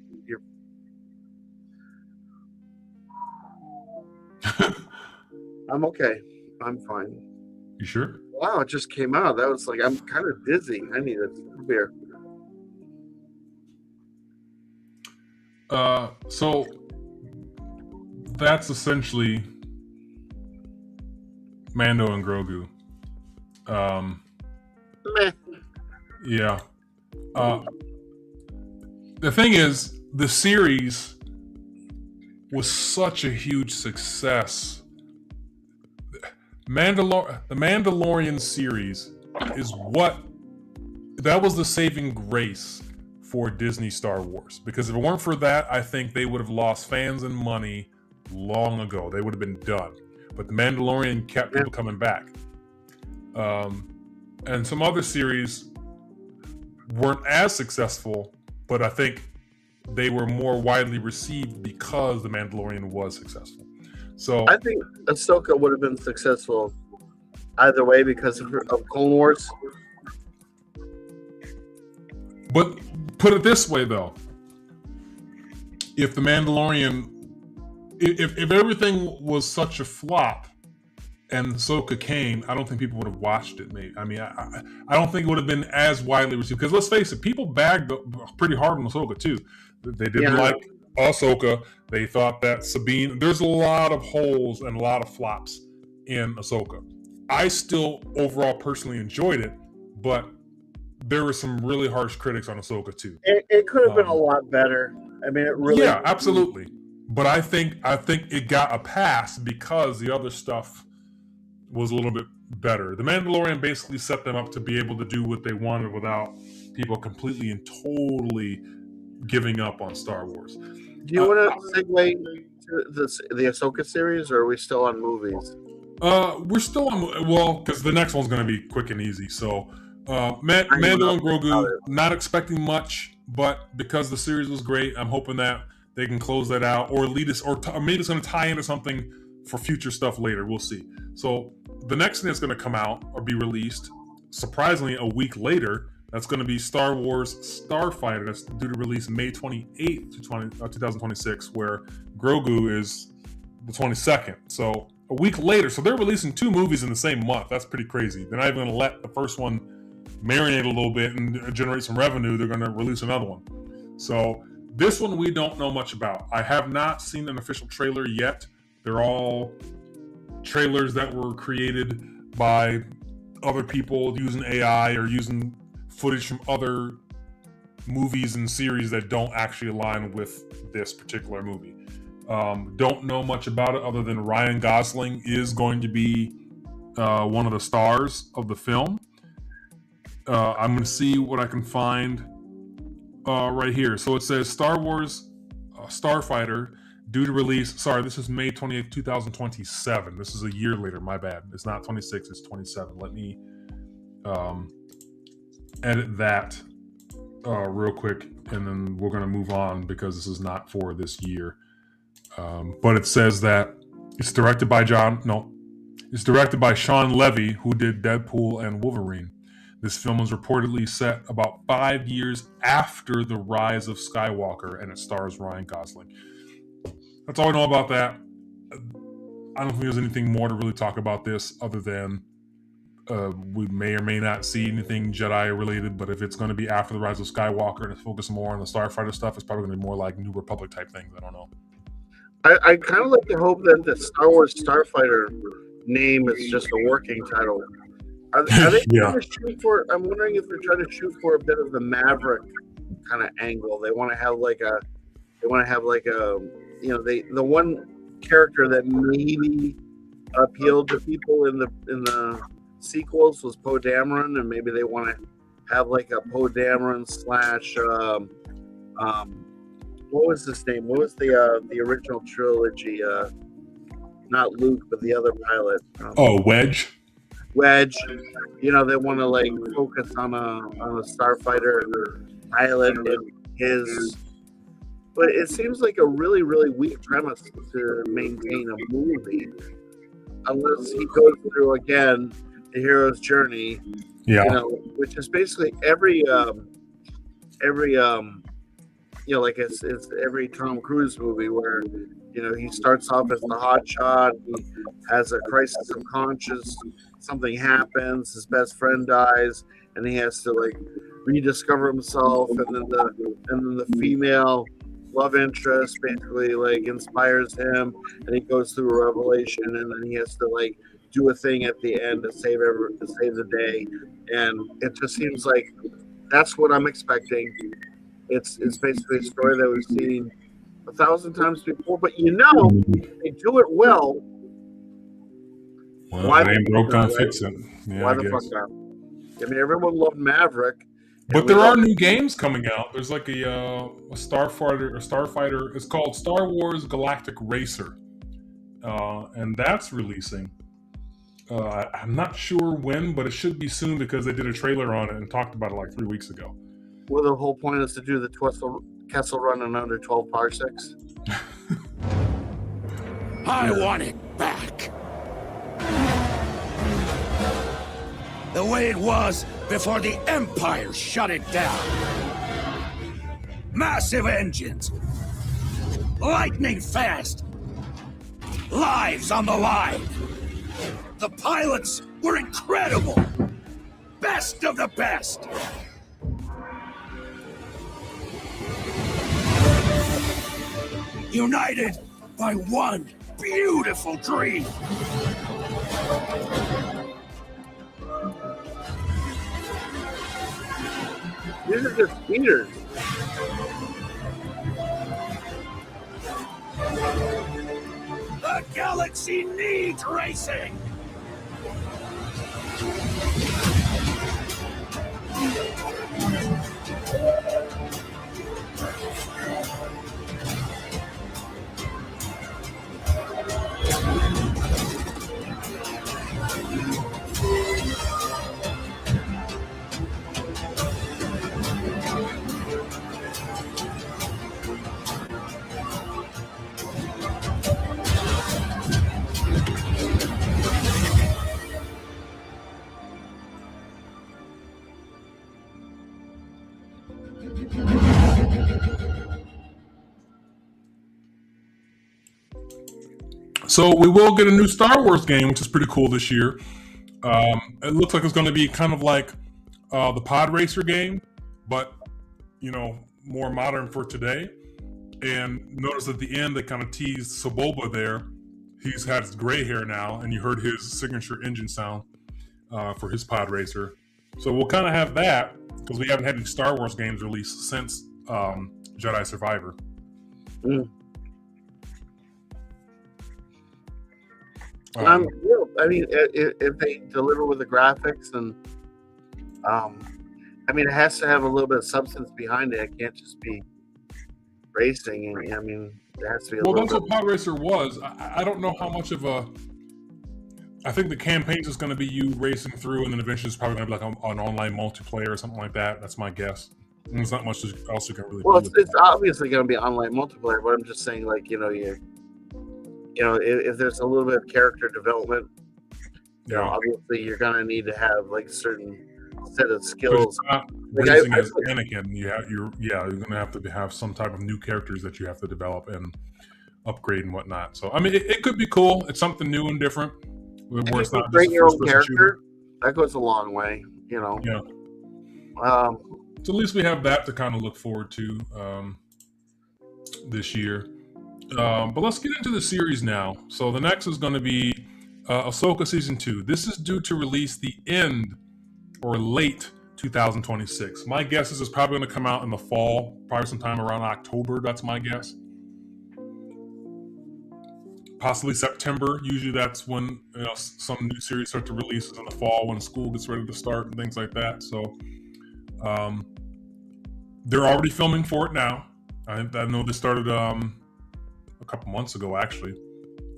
I'm okay. I'm fine. You sure? Wow, it just came out. That was I'm kind of dizzy. I need a beer. So that's essentially Mando and Grogu. Meh. Yeah. The thing is, the series was such a huge success. The Mandalorian series is that was the saving grace for Disney Star Wars. Because if it weren't for that, I think they would have lost fans and money long ago. They would have been done. But the Mandalorian kept people coming back. And some other series weren't as successful, but I think they were more widely received because the Mandalorian was successful. So I think Ahsoka would have been successful either way because of Clone Wars. But put it this way, though. If the Mandalorian, if everything was such a flop and Ahsoka came, I don't think people would have watched it, mate. I mean, I don't think it would have been as widely received. Because let's face it, people bagged pretty hard on Ahsoka, too. They didn't like Ahsoka. They thought that Sabine... There's a lot of holes and a lot of flops in Ahsoka. I still, overall, personally enjoyed it, but there were some really harsh critics on Ahsoka, too. It could have been a lot better. I mean, it really... Yeah, absolutely. But I think it got a pass because the other stuff was a little bit better. The Mandalorian basically set them up to be able to do what they wanted without people completely and totally giving up on Star Wars. Do you want to segue to the Ahsoka series, or are we still on movies? We're still on, because the next one's going to be quick and easy. So, Mando and Grogu, not expecting much, but because the series was great, I'm hoping that they can close that out or lead us, or maybe it's going to tie into something for future stuff later. We'll see. So, the next thing that's going to come out or be released, surprisingly, a week later, that's going to be Star Wars Starfighter. That's due to release May 28th, 2026, where Grogu is the 22nd. So a week later. So they're releasing 2 movies in the same month. That's pretty crazy. They're not even going to let the first one marinate a little bit and generate some revenue. They're going to release another one. So this one we don't know much about. I have not seen an official trailer yet. They're all trailers that were created by other people using AI or using footage from other movies and series that don't actually align with this particular movie. Don't know much about it other than Ryan Gosling is going to be one of the stars of the film. I'm going to see what I can find right here. So it says Star Wars Starfighter due to release. Sorry, this is May 28th, 2027. This is a year later. My bad. It's not 26, it's 27. Let me edit that real quick, and then we're going to move on because this is not for this year. But it says that it's directed by Sean Levy, who did Deadpool and Wolverine. This film was reportedly set about 5 years after the rise of Skywalker, and it stars Ryan Gosling. That's all I know about that. I don't think there's anything more to really talk about this other than we may or may not see anything Jedi related, but if it's going to be after the rise of Skywalker and it's focused more on the Starfighter stuff, it's probably going to be more like New Republic type things. I don't know. I kind of like to hope that the Star Wars Starfighter name is just a working title. Are they trying to shoot for? I'm wondering if they're trying to shoot for a bit of the Maverick kind of angle. They want to have like a, the one character that maybe appealed to people in the sequels was Poe Dameron, and maybe they want to have like a Poe Dameron / what was his name? What was the original trilogy? Not Luke, but the other pilot. Wedge. Wedge. You know, they want to like focus on a starfighter pilot and his. But it seems like a really, really weak premise to maintain a movie, unless he goes through again the hero's journey. Yeah. You know, which is basically every like it's every Tom Cruise movie where, you know, he starts off as the hot shot, he has a crisis of conscience, something happens, his best friend dies, and he has to like rediscover himself, and then the female love interest basically like inspires him, and he goes through a revelation, and then he has to like do a thing at the end to save the day, and it just seems like that's what I'm expecting. It's basically a story that we've seen 1,000 times before, but they do it well. Well, Why it ain't the broke, fuck not, don't fix it. Yeah, Why I the fuck guess. not? I mean, everyone loved Maverick. But there are new games coming out. There's like a starfighter. It's called Star Wars Galactic Racer, and that's releasing. I'm not sure when, but it should be soon because they did a trailer on it and talked about it like 3 weeks ago. Well, the whole point is to do the Kessel Run in under 12 parsecs. I want it back. The way it was before the Empire shut it down. Massive engines. Lightning fast. Lives on the line. The pilots were incredible. Best of the best. United by one beautiful dream. These are just speeders. The galaxy needs racing. So we will get a new Star Wars game, which is pretty cool this year. It looks like it's going to be kind of like the Pod Racer game, but more modern for today. And notice at the end they kind of teased Saboba there. He's had his gray hair now, and you heard his signature engine sound for his Pod Racer. So we'll kind of have that because we haven't had any Star Wars games released since Jedi Survivor. Mm. I mean, if they deliver with the graphics, and I mean, it has to have a little bit of substance behind it. It can't just be racing. And I mean, there has to be a well, little that's bit. what Pod Racer was. I don't know how much of a. I think the campaign is going to be you racing through, and then eventually it's probably going to be like an online multiplayer or something like that. That's my guess. And there's not much else you can really. Well, do it's obviously going to be online multiplayer, but I'm just saying, like, if there's a little bit of character development, obviously you're gonna need to have like a certain set of skills. Racing as Anakin, you're gonna have to have some type of new characters that you have to develop and upgrade and whatnot. So I mean, it could be cool. It's something new and different. Where it's not create just your own first-person shooter. character. That goes a long way, Yeah. Um, So at least we have that to kind of look forward to this year. But let's get into the series now. So the next is going to be Ahsoka Season 2. This is due to release the end or late 2026. My guess is it's probably going to come out in the fall, probably sometime around October. That's my guess. Possibly September. Usually that's when some new series start to release is in the fall when school gets ready to start and things like that. So they're already filming for it now. I know they started a couple months ago, actually.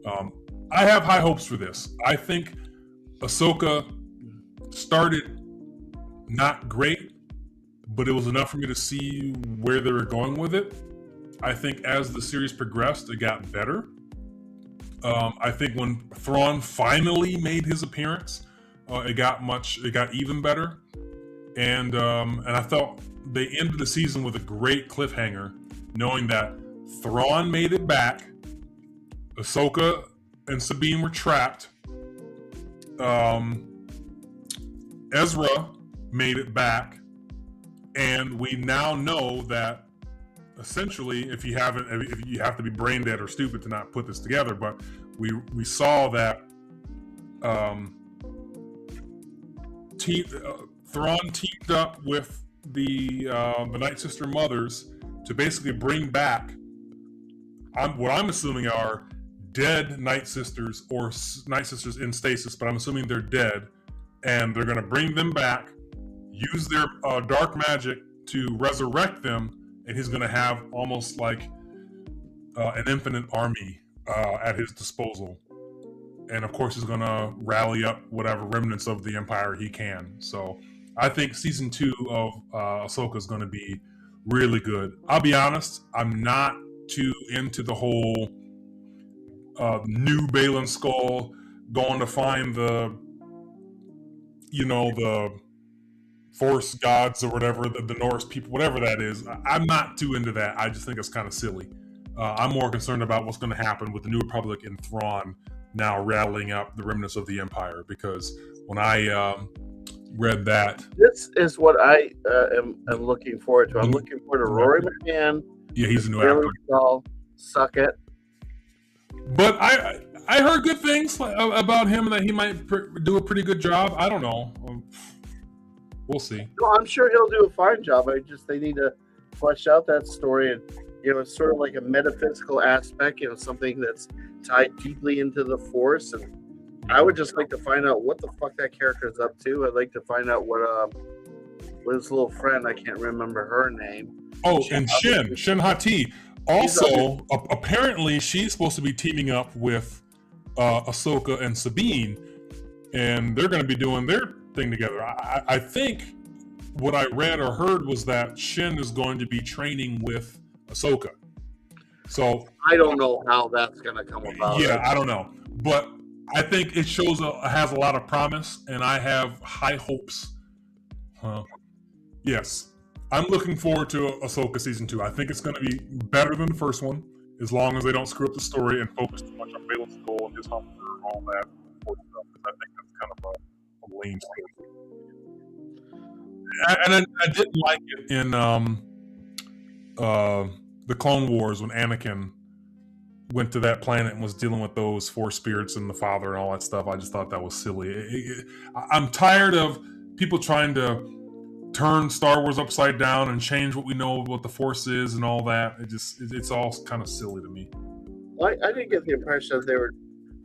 I have high hopes for this. I think Ahsoka started not great, but it was enough for me to see where they were going with it. I think as the series progressed, it got better. I think when Thrawn finally made his appearance, it got even better. And I felt they ended the season with a great cliffhanger, knowing that Thrawn made it back, Ahsoka and Sabine were trapped, Ezra made it back, and we now know that essentially, if you have to be brain dead or stupid to not put this together, but we saw that Thrawn teamed up with the Night Sister mothers to basically bring back what I'm assuming are dead Night Sisters or Night Sisters in stasis, but I'm assuming they're dead, and they're going to bring them back, use their dark magic to resurrect them, and he's going to have almost like an infinite army at his disposal. And of course, he's going to rally up whatever remnants of the Empire he can. So I think season 2 of Ahsoka is going to be really good. I'll be honest, I'm not too into the whole new Balin Skull going to find the Force gods or whatever, the Norse people, whatever that is. I'm not too into that. I just think it's kind of silly. I'm more concerned about what's going to happen with the New Republic and Thrawn now rallying up the remnants of the Empire, because when I read that, this is what I am looking forward to. I'm looking forward to Rory McMahon. Yeah, he's a new actor. Suck it. But I heard good things about him, that he might do a pretty good job. I don't know. We'll see. No, I'm sure he'll do a fine job. They need to flesh out that story, and it's sort of like a metaphysical aspect. Something that's tied deeply into the Force, and I would just like to find out what the fuck that character is up to. I'd like to find out what his little friend, I can't remember her name. Oh, and Shin Hati. Also, apparently she's supposed to be teaming up with Ahsoka and Sabine, and they're going to be doing their thing together. I think what I read or heard was that Shin is going to be training with Ahsoka. So I don't know how that's going to come about. Yeah, I don't know, but I think it has a lot of promise, and I have high hopes. Yes. I'm looking forward to Ahsoka season 2. I think it's going to be better than the first one, as long as they don't screw up the story and focus too much on Balin Skull and his hunger and all that stuff. I think that's kind of a lame story. And I didn't like it in the Clone Wars when Anakin went to that planet and was dealing with those Force spirits and the Father and all that stuff. I just thought that was silly. I'm tired of people trying to turn Star Wars upside down and change what we know of what the Force is and all that. It's all kind of silly to me. Well, I didn't get the impression that they were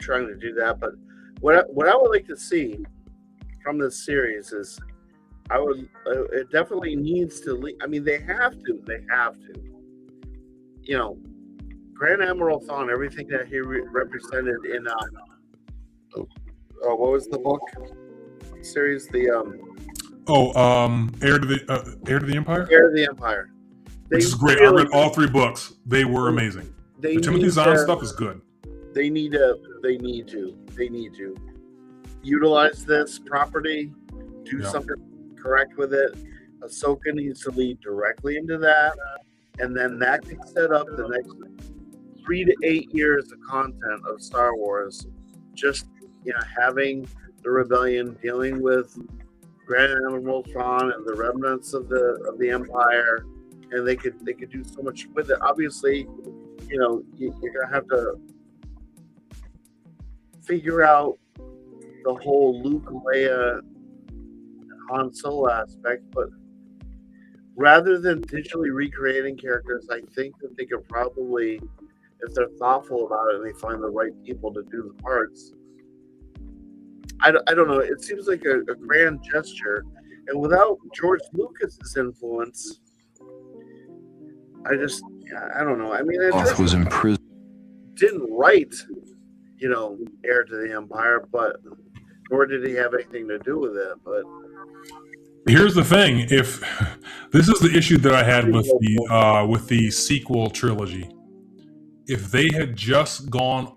trying to do that, but what I would like to see from this series is it definitely needs to lead. I mean, they have to. Grand Admiral Thrawn, everything that he represented in what was the book series? The Heir to the Empire? Heir to the Empire. Which is great. I read all 3 books. They were amazing. The Timothy Zahn stuff is good. They need to utilize this property, do something correct with it. Ahsoka needs to lead directly into that, and then that can set up the next 3 to 8 years of content of Star Wars. Just having the rebellion, dealing with Grand Admiral Thrawn and the remnants of the Empire, and they could do so much with it. Obviously, you're gonna have to figure out the whole Luke, Leia, Han Solo aspect, but rather than digitally recreating characters, I think that they could probably, if they're thoughtful about it and they find the right people to do the parts. I don't know. It seems like a grand gesture, and without George Lucas's influence, I don't know. I mean, Hoth was imprisoned. Didn't write, Heir to the Empire, but nor did he have anything to do with it. But here's the thing: if this is the issue that I had with the sequel trilogy, if they had just gone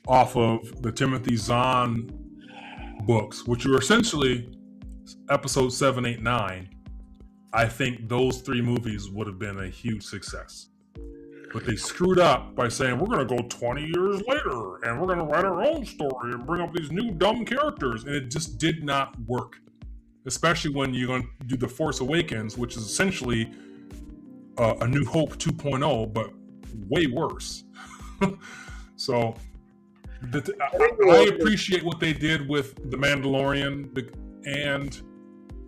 off of the Timothy Zahn books, which were essentially episode 7, 8, 9, I think those 3 movies would have been a huge success. But they screwed up by saying, we're going to go 20 years later and we're going to write our own story and bring up these new dumb characters. And it just did not work. Especially when you're going to do The Force Awakens, which is essentially A New Hope 2.0, but way worse. So I appreciate what they did with The Mandalorian and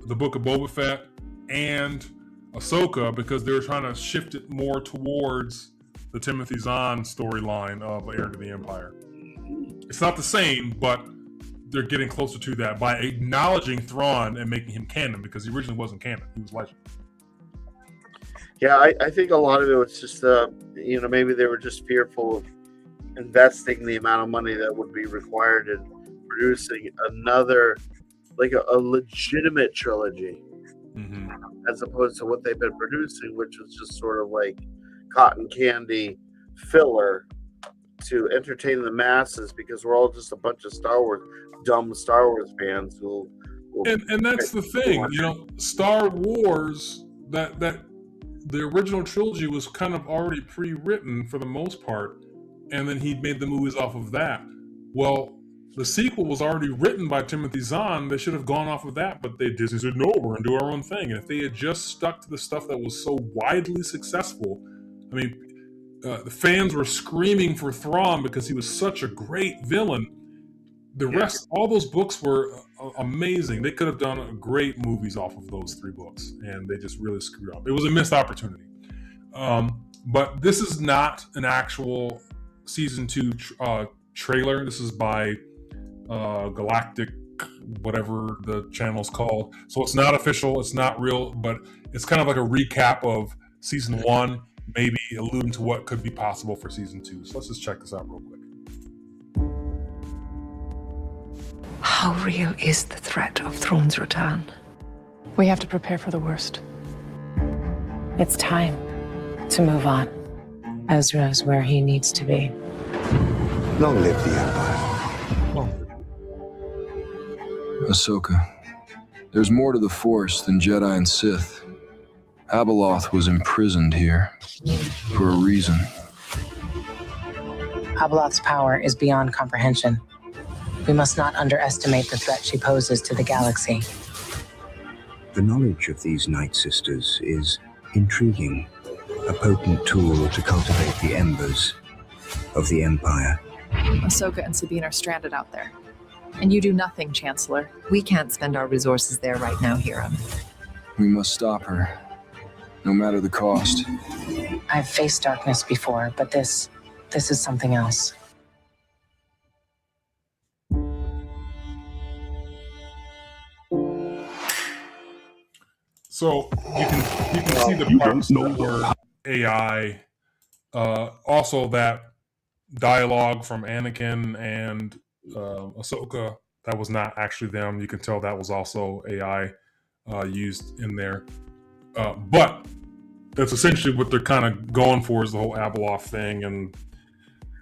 the Book of Boba Fett and Ahsoka, because they were trying to shift it more towards the Timothy Zahn storyline of Heir to the Empire. It's not the same, but they're getting closer to that by acknowledging Thrawn and making him canon, because he originally wasn't canon. He was legend. Yeah, I think a lot of it was just, maybe they were just fearful of investing the amount of money that would be required in producing another, like a legitimate trilogy, as opposed to what they've been producing, which was just sort of like cotton candy filler to entertain the masses, because we're all just a bunch of dumb Star Wars fans who and that's the thing, Star Wars, that the original trilogy was kind of already pre-written for the most part, and then he made the movies off of that. Well, the sequel was already written by Timothy Zahn. They should have gone off of that, but Disney said, no, we're going to do our own thing. And if they had just stuck to the stuff that was so widely successful, I mean, the fans were screaming for Thrawn because he was such a great villain. The rest, all those books were amazing. They could have done great movies off of those 3 books, and they just really screwed up. It was a missed opportunity. But this is not an actual season 2 trailer. This is by Galactic, whatever the channel's called. So it's not official. It's not real, but it's kind of like a recap of season 1, maybe alluding to what could be possible for season 2. So let's just check this out real quick. How real is the threat of Thrawn's return? We have to prepare for the worst. It's time to move on. Ezra's where he needs to be. Long live the Empire. Ahsoka, there's more to the Force than Jedi and Sith. Abeloth was imprisoned here for a reason. Abeloth's power is beyond comprehension. We must not underestimate the threat she poses to the galaxy. The knowledge of these Night Sisters is intriguing, a potent tool to cultivate the embers of the Empire. Ahsoka and Sabine are stranded out there. And you do nothing, Chancellor. We can't spend our resources there right now, Hiram. We must stop her, no matter the cost. I've faced darkness before, but this is something else. So you can see the parts that were AI. Also, that dialogue from Anakin and Ahsoka, that was not actually them. You can tell that was also AI used in there. But that's essentially what they're kind of going for, is the whole Abeloth thing and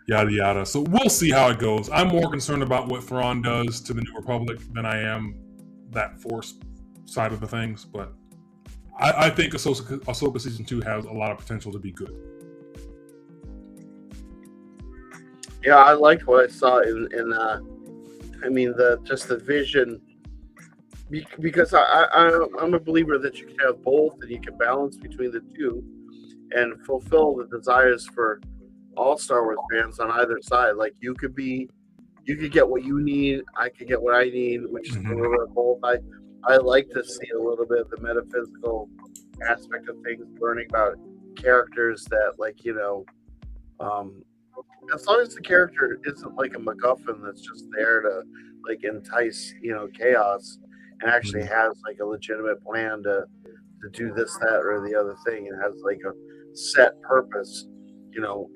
yada yada. So we'll see how it goes. I'm more concerned about what Thrawn does to the New Republic than I am that Force side of the things. But I think Ahsoka season 2 has a lot of potential to be good. Yeah, I liked what I saw in the vision, because I'm a believer that you can have both and you can balance between the two and fulfill the desires for all Star Wars fans on either side. Like you could get what you need, I could get what I need, which is a little bit of both. I like to see a little bit of the metaphysical aspect of things, learning about characters that, as long as the character isn't like a MacGuffin that's just there to entice, chaos, and actually has a legitimate plan to do this, that, or the other thing, and has a set purpose,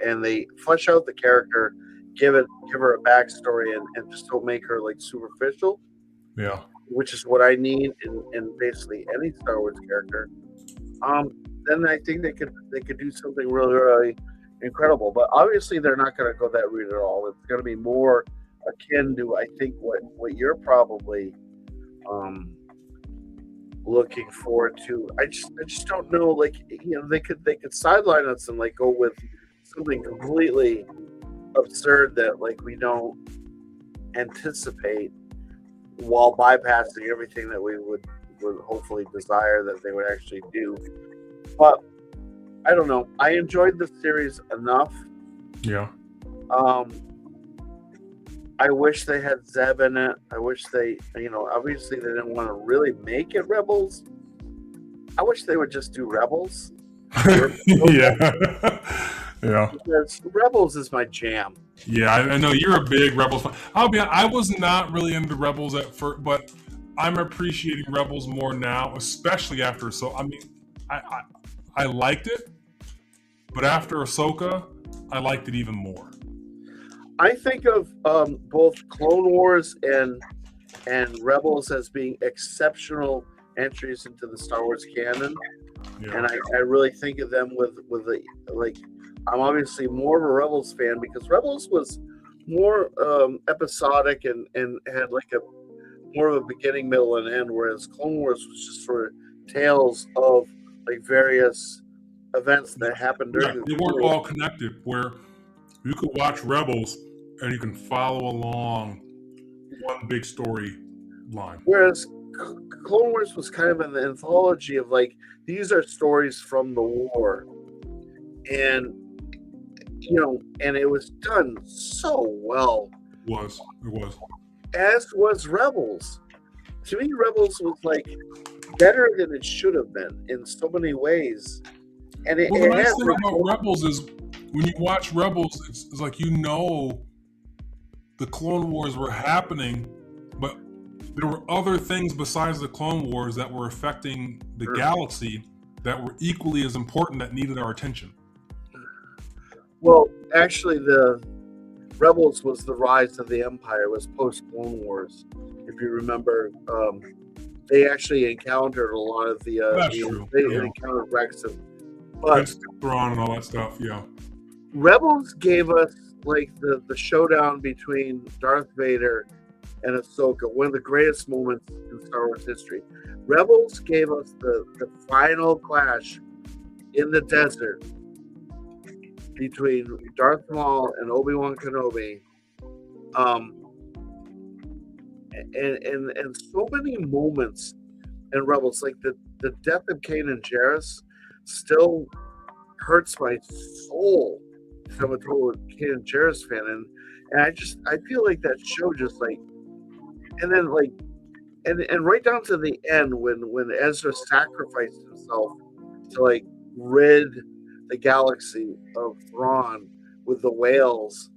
and they flesh out the character, give her a backstory, and just don't make her superficial. Yeah. Which is what I need in basically any Star Wars character. Then I think they could do something really, really incredible. But obviously they're not going to go that route at all. It's going to be more akin to, I think, what you're probably looking forward to. I just don't know. They could sideline us and go with something completely absurd that we don't anticipate, while bypassing everything that we would hopefully desire that they would actually do. But I don't know. I enjoyed the series enough. Yeah. I wish they had Zeb in it. I wish they, obviously they didn't want to really make it Rebels. I wish they would just do Rebels. Yeah. Yeah. Because Rebels is my jam. Yeah, I know you're a big Rebels fan. I'll be honest, I was not really into Rebels at first, but I'm appreciating Rebels more now, especially after. So I mean, I liked it, but after Ahsoka, I liked it even more. I think of both Clone Wars and Rebels as being exceptional entries into the Star Wars canon, and I really think of them with the like. I'm obviously more of a Rebels fan because Rebels was more episodic and had like a more of a beginning, middle, and end, whereas Clone Wars was just sort of tales of like various events that happened during they weren't all connected, where you could watch Rebels and you can follow along one big story line. Whereas Clone Wars was kind of an anthology of like, these are stories from the war. And, and it was done so well. It was. As was Rebels. To me, Rebels was like better than it should have been in so many ways. And the nice thing about Rebels is when you watch Rebels, it's like the Clone Wars were happening, but there were other things besides the Clone Wars that were affecting the galaxy that were equally as important that needed our attention. Well, actually, the Rebels was the rise of the Empire. It was post Clone Wars. If you remember, they actually encountered a lot of the. They encountered Rex and Thrawn and all that stuff. Yeah. Rebels gave us like the showdown between Darth Vader and Ahsoka, one of the greatest moments in Star Wars history. Rebels gave us the final clash in the desert between Darth Maul and Obi-Wan Kenobi, and so many moments in Rebels, like the death of Kanan Jarrus, still hurts my soul. I'm a total Kanan Jarrus fan, and I feel like that show just like, and then like, and right down to the end when Ezra sacrificed himself to like rid the galaxy of Thrawn with the whales,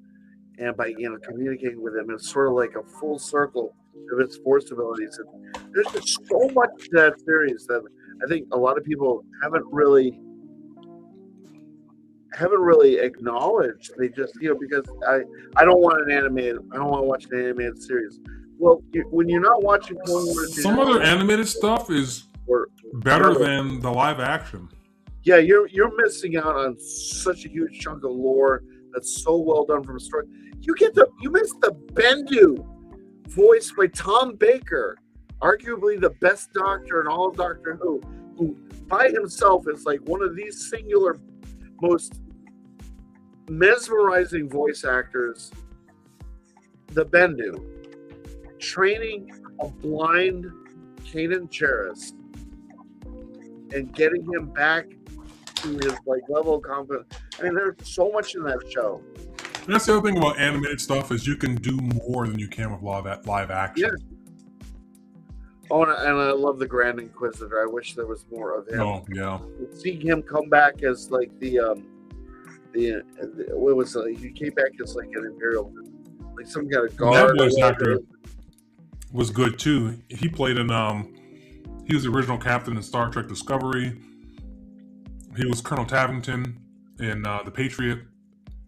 and by communicating with him, it's sort of like a full circle of his force abilities. And there's just so much to that series that I think a lot of people haven't really acknowledged. They just because I don't want to watch an animated series. Well, when you're not watching Clone Wars, some other animated stuff is better than the live action. Yeah, you're missing out on such a huge chunk of lore that's so well done from a story. You miss the Bendu, voiced by Tom Baker, arguably the best Doctor in all of Doctor Who by himself is like one of these singular most mesmerizing voice actors. The Bendu, training a blind Kanan Jarrus and getting him back to his like level of confidence. I mean, there's so much in that show. And that's the other thing about animated stuff is you can do more than you can with live action. Yeah. Oh, and I love the Grand Inquisitor. I wish there was more of him. Oh, yeah. Seeing him come back as like what was he came back as like an Imperial, like some kind of guard. That voice actor was good too. He played in he was the original captain in Star Trek Discovery. He was Colonel Tavington in The Patriot.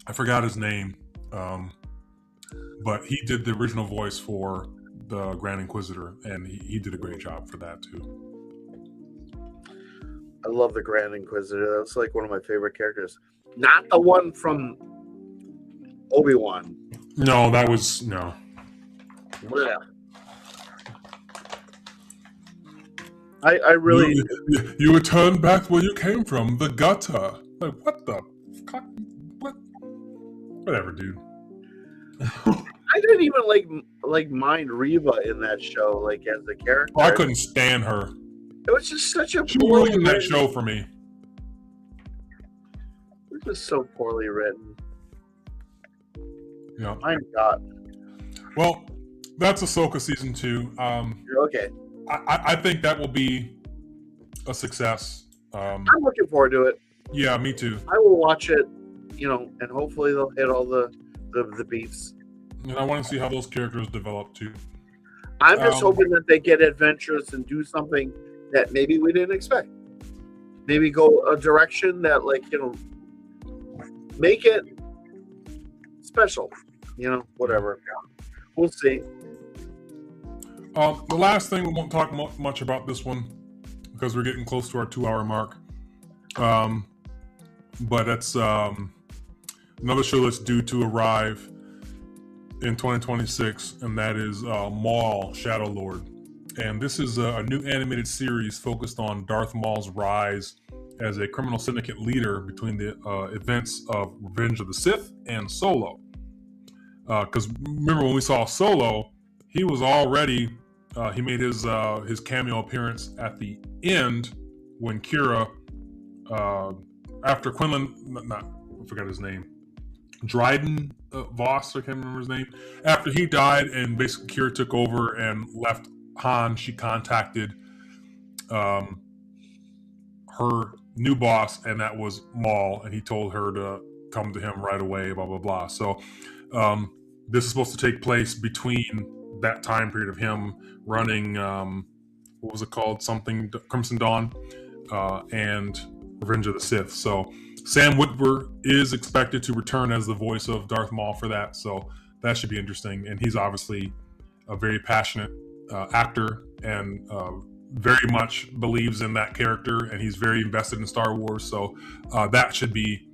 I forgot his name, but he did the original voice for the Grand Inquisitor, and he did a great job for that too. I love the Grand Inquisitor. That's like one of my favorite characters. Not the one from Obi-Wan. No, that was no. Yeah. I really. You returned back where you came from, the gutter. Like what the fuck? What? Whatever, dude. I didn't even like mind Reva in that show, like as a character. Oh, I couldn't stand her. It was just such a. She ruined that show for me. just so poorly written. Yeah. My God. Well, that's Ahsoka season 2. Okay. I think that will be a success. I'm looking forward to it. Yeah, me too. I will watch it, and hopefully they'll hit all the beats. And I want to see how those characters develop too. I'm just hoping that they get adventurous and do something that maybe we didn't expect. Maybe go a direction that, make it special. Whatever. We'll see. The last thing, we won't talk much about this one because we're getting close to our 2-hour mark. But it's another show that's due to arrive in 2026, and that is Maul Shadow Lord. And this is a new animated series focused on Darth Maul's rise as a criminal syndicate leader between the events of Revenge of the Sith and Solo. Because remember when we saw Solo, he was already he made his cameo appearance at the end when Kira, after Quinlan, I forgot his name, Dryden Voss, I can't remember his name. After he died and basically Kira took over and left Han, she contacted her new boss, and that was Maul, and he told her to come to him right away, blah, blah, blah. So this is supposed to take place between that time period of him running, what was it called? Something, Crimson Dawn, and Revenge of the Sith. So Sam Witwer is expected to return as the voice of Darth Maul for that. So that should be interesting. And he's obviously a very passionate actor and very much believes in that character, and he's very invested in Star Wars. So that should be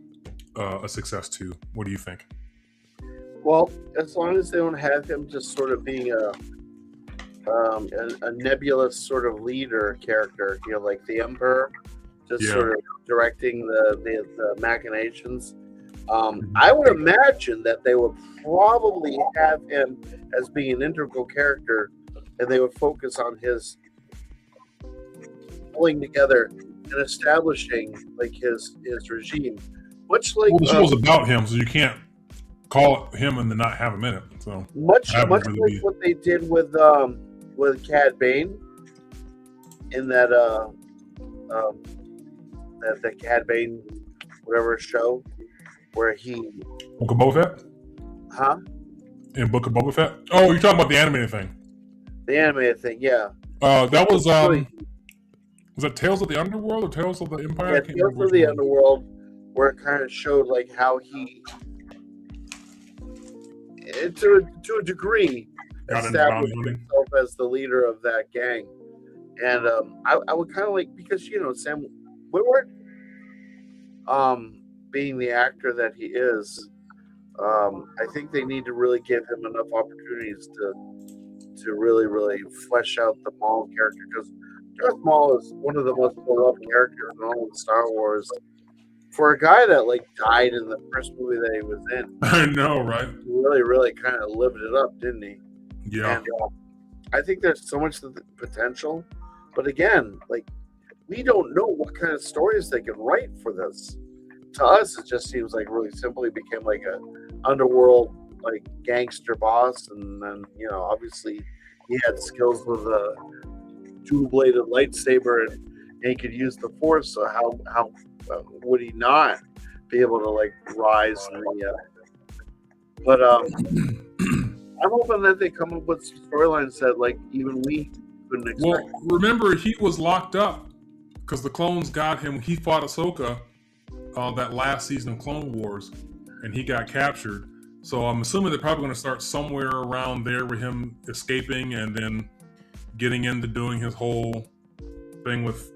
a success too. What do you think? Well, as long as they don't have him just sort of being a nebulous sort of leader character, like the Emperor, just sort of directing the machinations. I would imagine that they would probably have him as being an integral character, and they would focus on his pulling together and establishing his regime. Much like the show's about him, so you can't call him and then not have him in it. So much like what they did with Cad Bane in that the Cad Bane whatever show where he Book of Boba Fett? Huh? In Book of Boba Fett? Oh, you're talking about the animated thing. The animated thing, yeah. That was that Tales of the Underworld or Tales of the Empire? Yeah, Tales of the Underworld, where it kind of showed how he, to a degree, established himself as the leader of that gang. And I would kind of because Sam Witwer, being the actor that he is, I think they need to really give him enough opportunities to really, really flesh out the Maul character, because Darth Maul is one of the most beloved characters in all of Star Wars. For a guy that died in the first movie that he was in, I know, right? He really, really kind of lived it up, didn't he? Yeah. And I think there's so much potential, but again, we don't know what kind of stories they can write for this. To us, it just seems really simply became a underworld gangster boss, and then obviously he had skills with a dual-bladed lightsaber, and he could use the Force. So how would he not be able to rise in the? But I'm hoping that they come up with some storylines that even we couldn't expect. Well, remember he was locked up because the clones got him. He fought Ahsoka that last season of Clone Wars, and he got captured. So I'm assuming they're probably going to start somewhere around there with him escaping and then getting into doing his whole thing with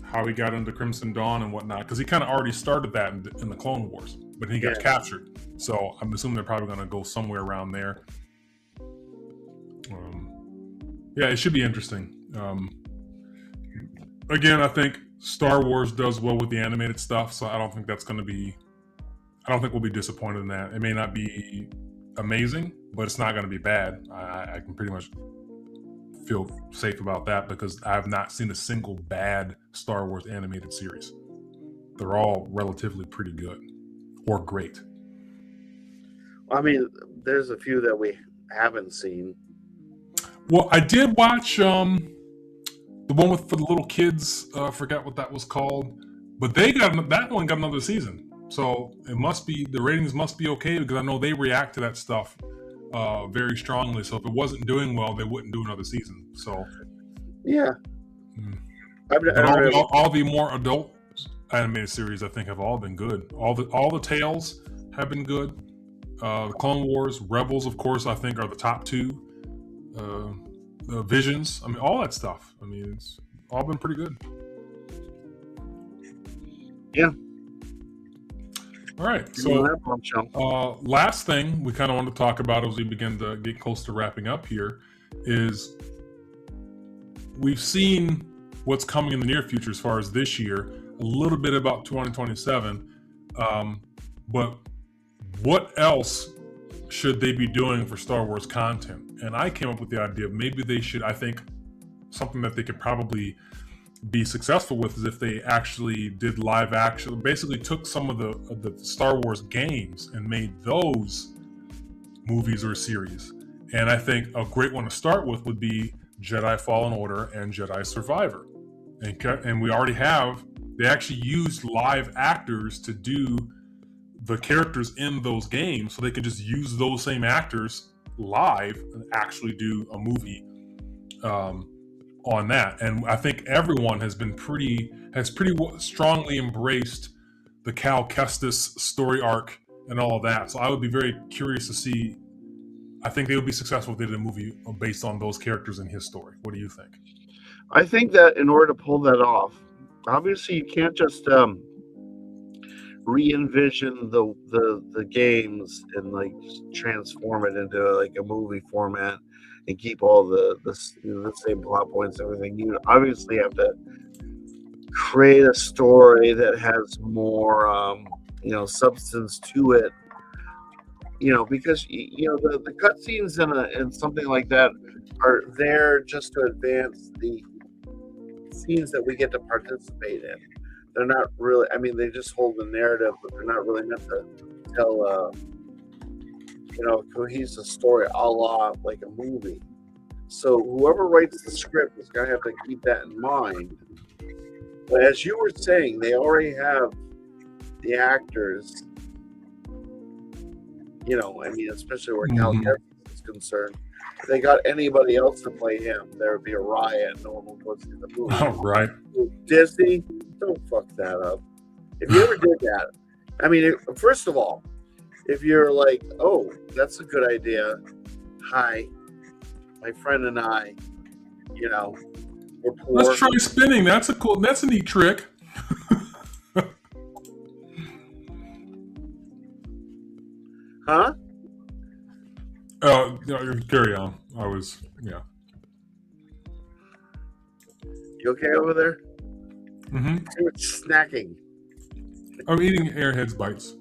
how he got into Crimson Dawn and whatnot, because he kind of already started that in the Clone Wars, but he got captured. So I'm assuming they're probably going to go somewhere around there. Yeah, it should be interesting. Again, I think Star Wars does well with the animated stuff, so I don't think we'll be disappointed in that. It may not be amazing, but it's not going to be bad. I can pretty much feel safe about that because I have not seen a single bad Star Wars animated series. they're all relatively pretty good or great. I mean, there's a few that we haven't seen. Well, I did watch the one with for the little kids. I forgot what that was called, but that one got another season. So it must be the ratings must be okay because I know they react to that stuff very strongly. So if it wasn't doing well, they wouldn't do another season. So yeah, all the more adult animated series I think have all been good. All the Tales have been good. The Clone Wars, Rebels, of course, I think are the top two. The Visions, I mean, all that stuff. I mean, it's all been pretty good. Yeah. All right. So, last thing we kind of want to talk about as we begin to get close to wrapping up here is we've seen what's coming in the near future as far as this year, a little bit about 2027, but what else should they be doing for Star Wars content? And I came up with the idea of maybe they should, I think something that they could probably be successful with is if they actually did live action, basically took some of the Star Wars games and made those movies or series. And I think a great one to start with would be Jedi Fallen Order and Jedi Survivor. And we already have, they actually used live actors to do the characters in those games, so they could just use those same actors live and actually do a movie on that. And I think everyone has pretty strongly embraced the Cal Kestis story arc and all of that. So I would be very curious to see. I think they would be successful if they did a movie based on those characters and his story. What do you think? I think that in order to pull that off, obviously you can't just re-envision the games and like transform it into like a movie format and keep all the same plot points and everything. You obviously have to create a story that has more substance to it, because the cutscenes in something like that are there just to advance the scenes that we get to participate in. They're not really, I mean, they just hold the narrative, but they're not really meant to tell a cohesive story a la like a movie. So whoever writes the script is going to have to keep that in mind. But as you were saying, they already have the actors, especially where Cal Kestis is concerned. If they got anybody else to play him, there would be a riot. No one would go see the movie. Oh, right. Disney, don't fuck that up. If you ever did that, I mean, first of all, if you're like, oh, that's a good idea. Hi, my friend and I, we're poor. Let's try spinning. That's a neat trick. Huh? Carry on. Yeah. You okay over there? Mm-hmm. You're snacking. I'm eating Airheads bites.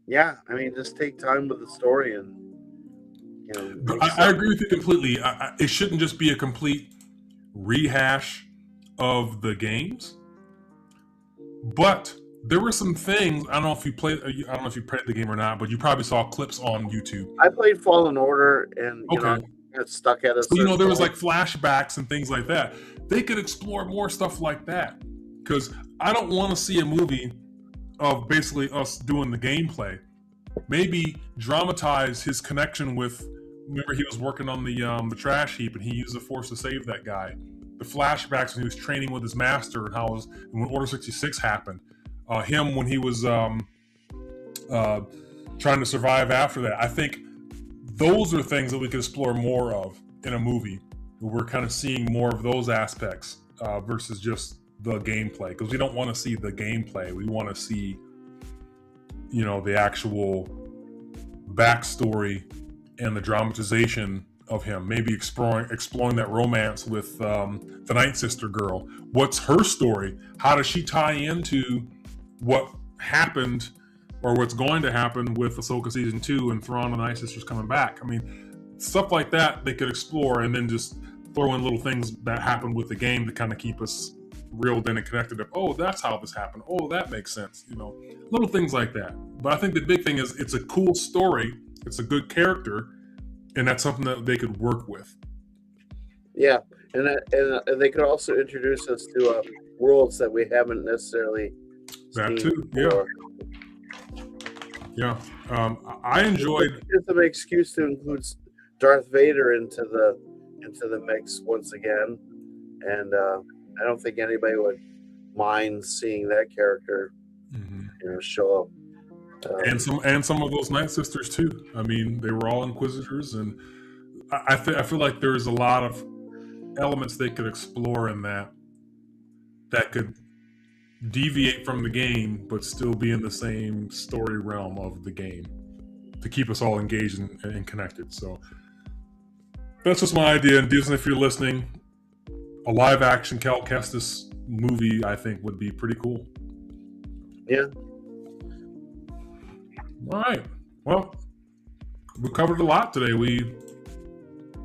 Yeah, I mean, just take time with the story and I agree with you completely. It shouldn't just be a complete rehash of the games, but there were some things. I don't know if you played the game or not, but you probably saw clips on YouTube. I played Fallen Order, and got stuck at us. So, there was like flashbacks and things like that. They could explore more stuff like that, because I don't want to see a movie of basically us doing the gameplay. Maybe dramatize his connection with. Remember, he was working on the trash heap, and he used the Force to save that guy. The flashbacks when he was training with his master, and when Order 66 happened. Him when he was trying to survive after that. I think those are things that we could explore more of in a movie. We're kind of seeing more of those aspects versus just the gameplay, because we don't want to see the gameplay. We want to see, the actual backstory and the dramatization of him. Maybe exploring that romance with the Night Sister girl. What's her story? How does she tie into what happened or what's going to happen with Ahsoka Season 2 and Thrawn and the Night Sisters coming back? I mean, stuff like that they could explore, and then just throw in little things that happen with the game to kind of keep us reeled in and connected. Oh, that's how this happened. Oh, that makes sense. Little things like that. But I think the big thing is it's a cool story. It's a good character, and that's something that they could work with. Yeah, and they could also introduce us to worlds that we haven't necessarily That seen too, before. yeah. I enjoyed. It's an excuse to include Darth Vader into the mix once again, and I don't think anybody would mind seeing that character, show up. And some of those Night Sisters too. I mean, they were all Inquisitors, and I feel like there's a lot of elements they could explore in that could deviate from the game, but still be in the same story realm of the game to keep us all engaged and connected. So that's just my idea. And Disney, if you're listening, a live action Cal Kestis movie, I think, would be pretty cool. Yeah. All right. Well, we covered a lot today. We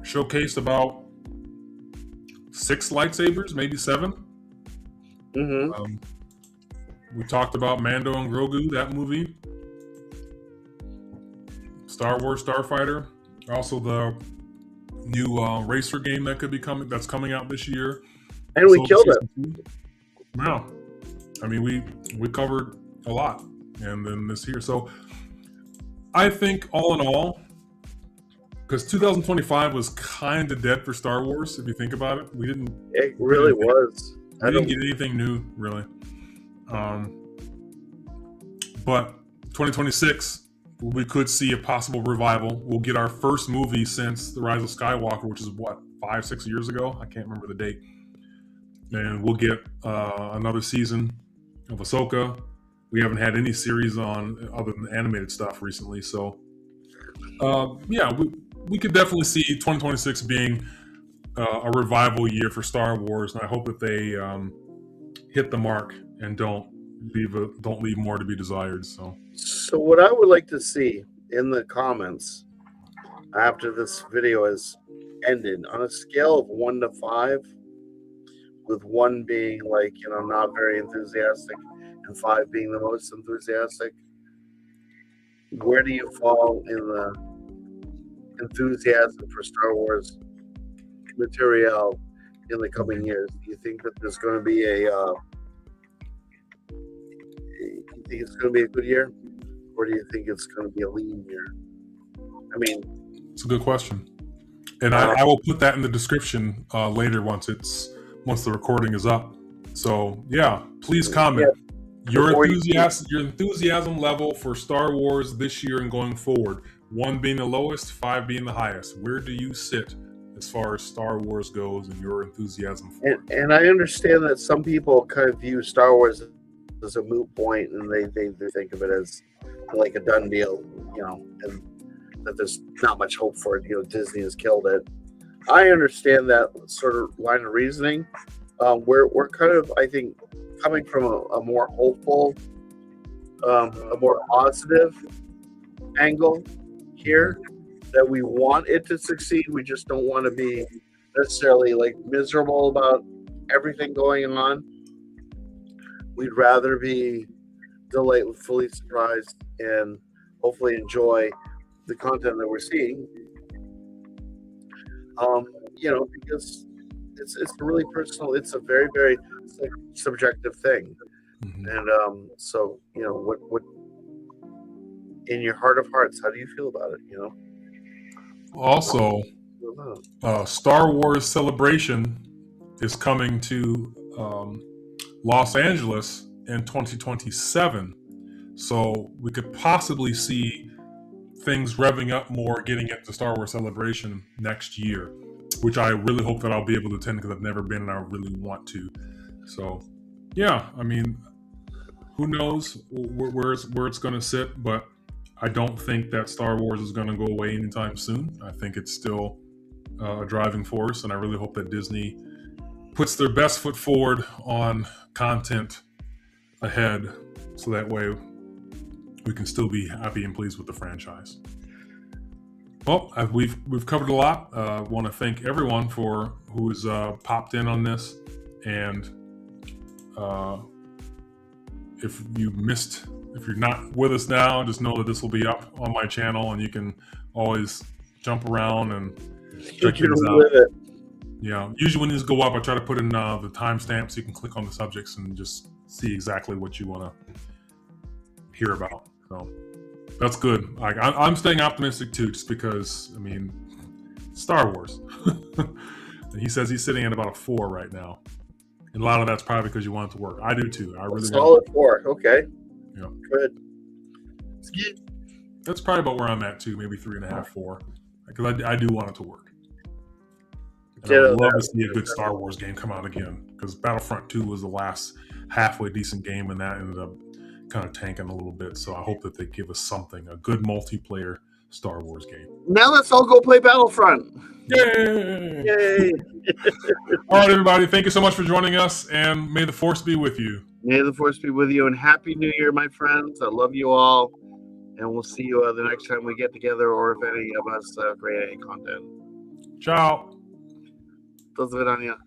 showcased about 6 lightsabers, maybe 7. We talked about Mando and Grogu, that movie. Star Wars Starfighter. Also the new racer game that could be that's coming out this year. And we killed it. Wow. I mean, we covered a lot. And then this here. So I think all in all, because 2025 was kind of dead for Star Wars, if you think about it. It really was. We didn't get anything new, really. But 2026, we could see a possible revival. We'll get our first movie since The Rise of Skywalker, which is 5-6 years ago? I can't remember the date. And we'll get another season of Ahsoka. We haven't had any series on other than animated stuff recently. So, we could definitely see 2026 being a revival year for Star Wars. And I hope that they hit the mark and don't leave more to be desired. So what I would like to see in the comments after this video has ended, on a scale of 1 to 5, with 1 being not very enthusiastic and 5 being the most enthusiastic, where do you fall in the enthusiasm for Star Wars material in the coming years? Do you think that there's going to be it's going to be a good year, or do you think it's going to be a lean year? I mean, it's a good question, and I will put that in the description later once the recording is up. So please comment your enthusiasm level for Star Wars this year and going forward. 1 being the lowest, 5 being the highest. Where do you sit as far as Star Wars goes and your enthusiasm for it? And I understand that some people kind of view Star Wars as a moot point, and they think of it as like a done deal, and that there's not much hope for it. Disney has killed it. I understand that sort of line of reasoning. We're kind of, I think, coming from a more hopeful, a more positive angle here, that we want it to succeed. We just don't want to be necessarily miserable about everything going on. We'd rather be delightfully surprised and hopefully enjoy the content that we're seeing. Because it's really personal. It's a very, very subjective thing. And so what in your heart of hearts, how do you feel about it? Also, Star Wars Celebration is coming to Los Angeles in 2027. So we could possibly see things revving up more getting into Star Wars Celebration next year, which I really hope that I'll be able to attend because I've never been and I really want to. So, I mean, who knows where it's going to sit, but I don't think that Star Wars is going to go away anytime soon. I think it's still a driving force, and I really hope that Disney puts their best foot forward on content ahead, so that way we can still be happy and pleased with the franchise. Well, we've covered a lot. I want to thank everyone for who's popped in on this, and if you're not with us now, just know that this will be up on my channel, and you can always jump around and check things out. Yeah, usually when these go up, I try to put in the timestamp so you can click on the subjects and just see exactly what you want to hear about. So that's good. Like I'm staying optimistic too, just because I mean, Star Wars. He says he's sitting at about a 4 right now, and a lot of that's probably because you want it to work. I do too. I really solid 4. Okay. Yeah. Good. That's probably about where I'm at too. Maybe 3.5, 4. Because I do want it to work. And I would love to see a good Star Wars game come out again, because Battlefront 2 was the last halfway decent game, and that ended up kind of tanking a little bit. So I hope that they give us something, a good multiplayer Star Wars game. Now let's all go play Battlefront. Yay! Yay! All right, everybody. Thank you so much for joining us, and may the Force be with you. May the Force be with you, and Happy New Year, my friends. I love you all, and we'll see you the next time we get together, or if any of us create any content. Ciao. До свидания.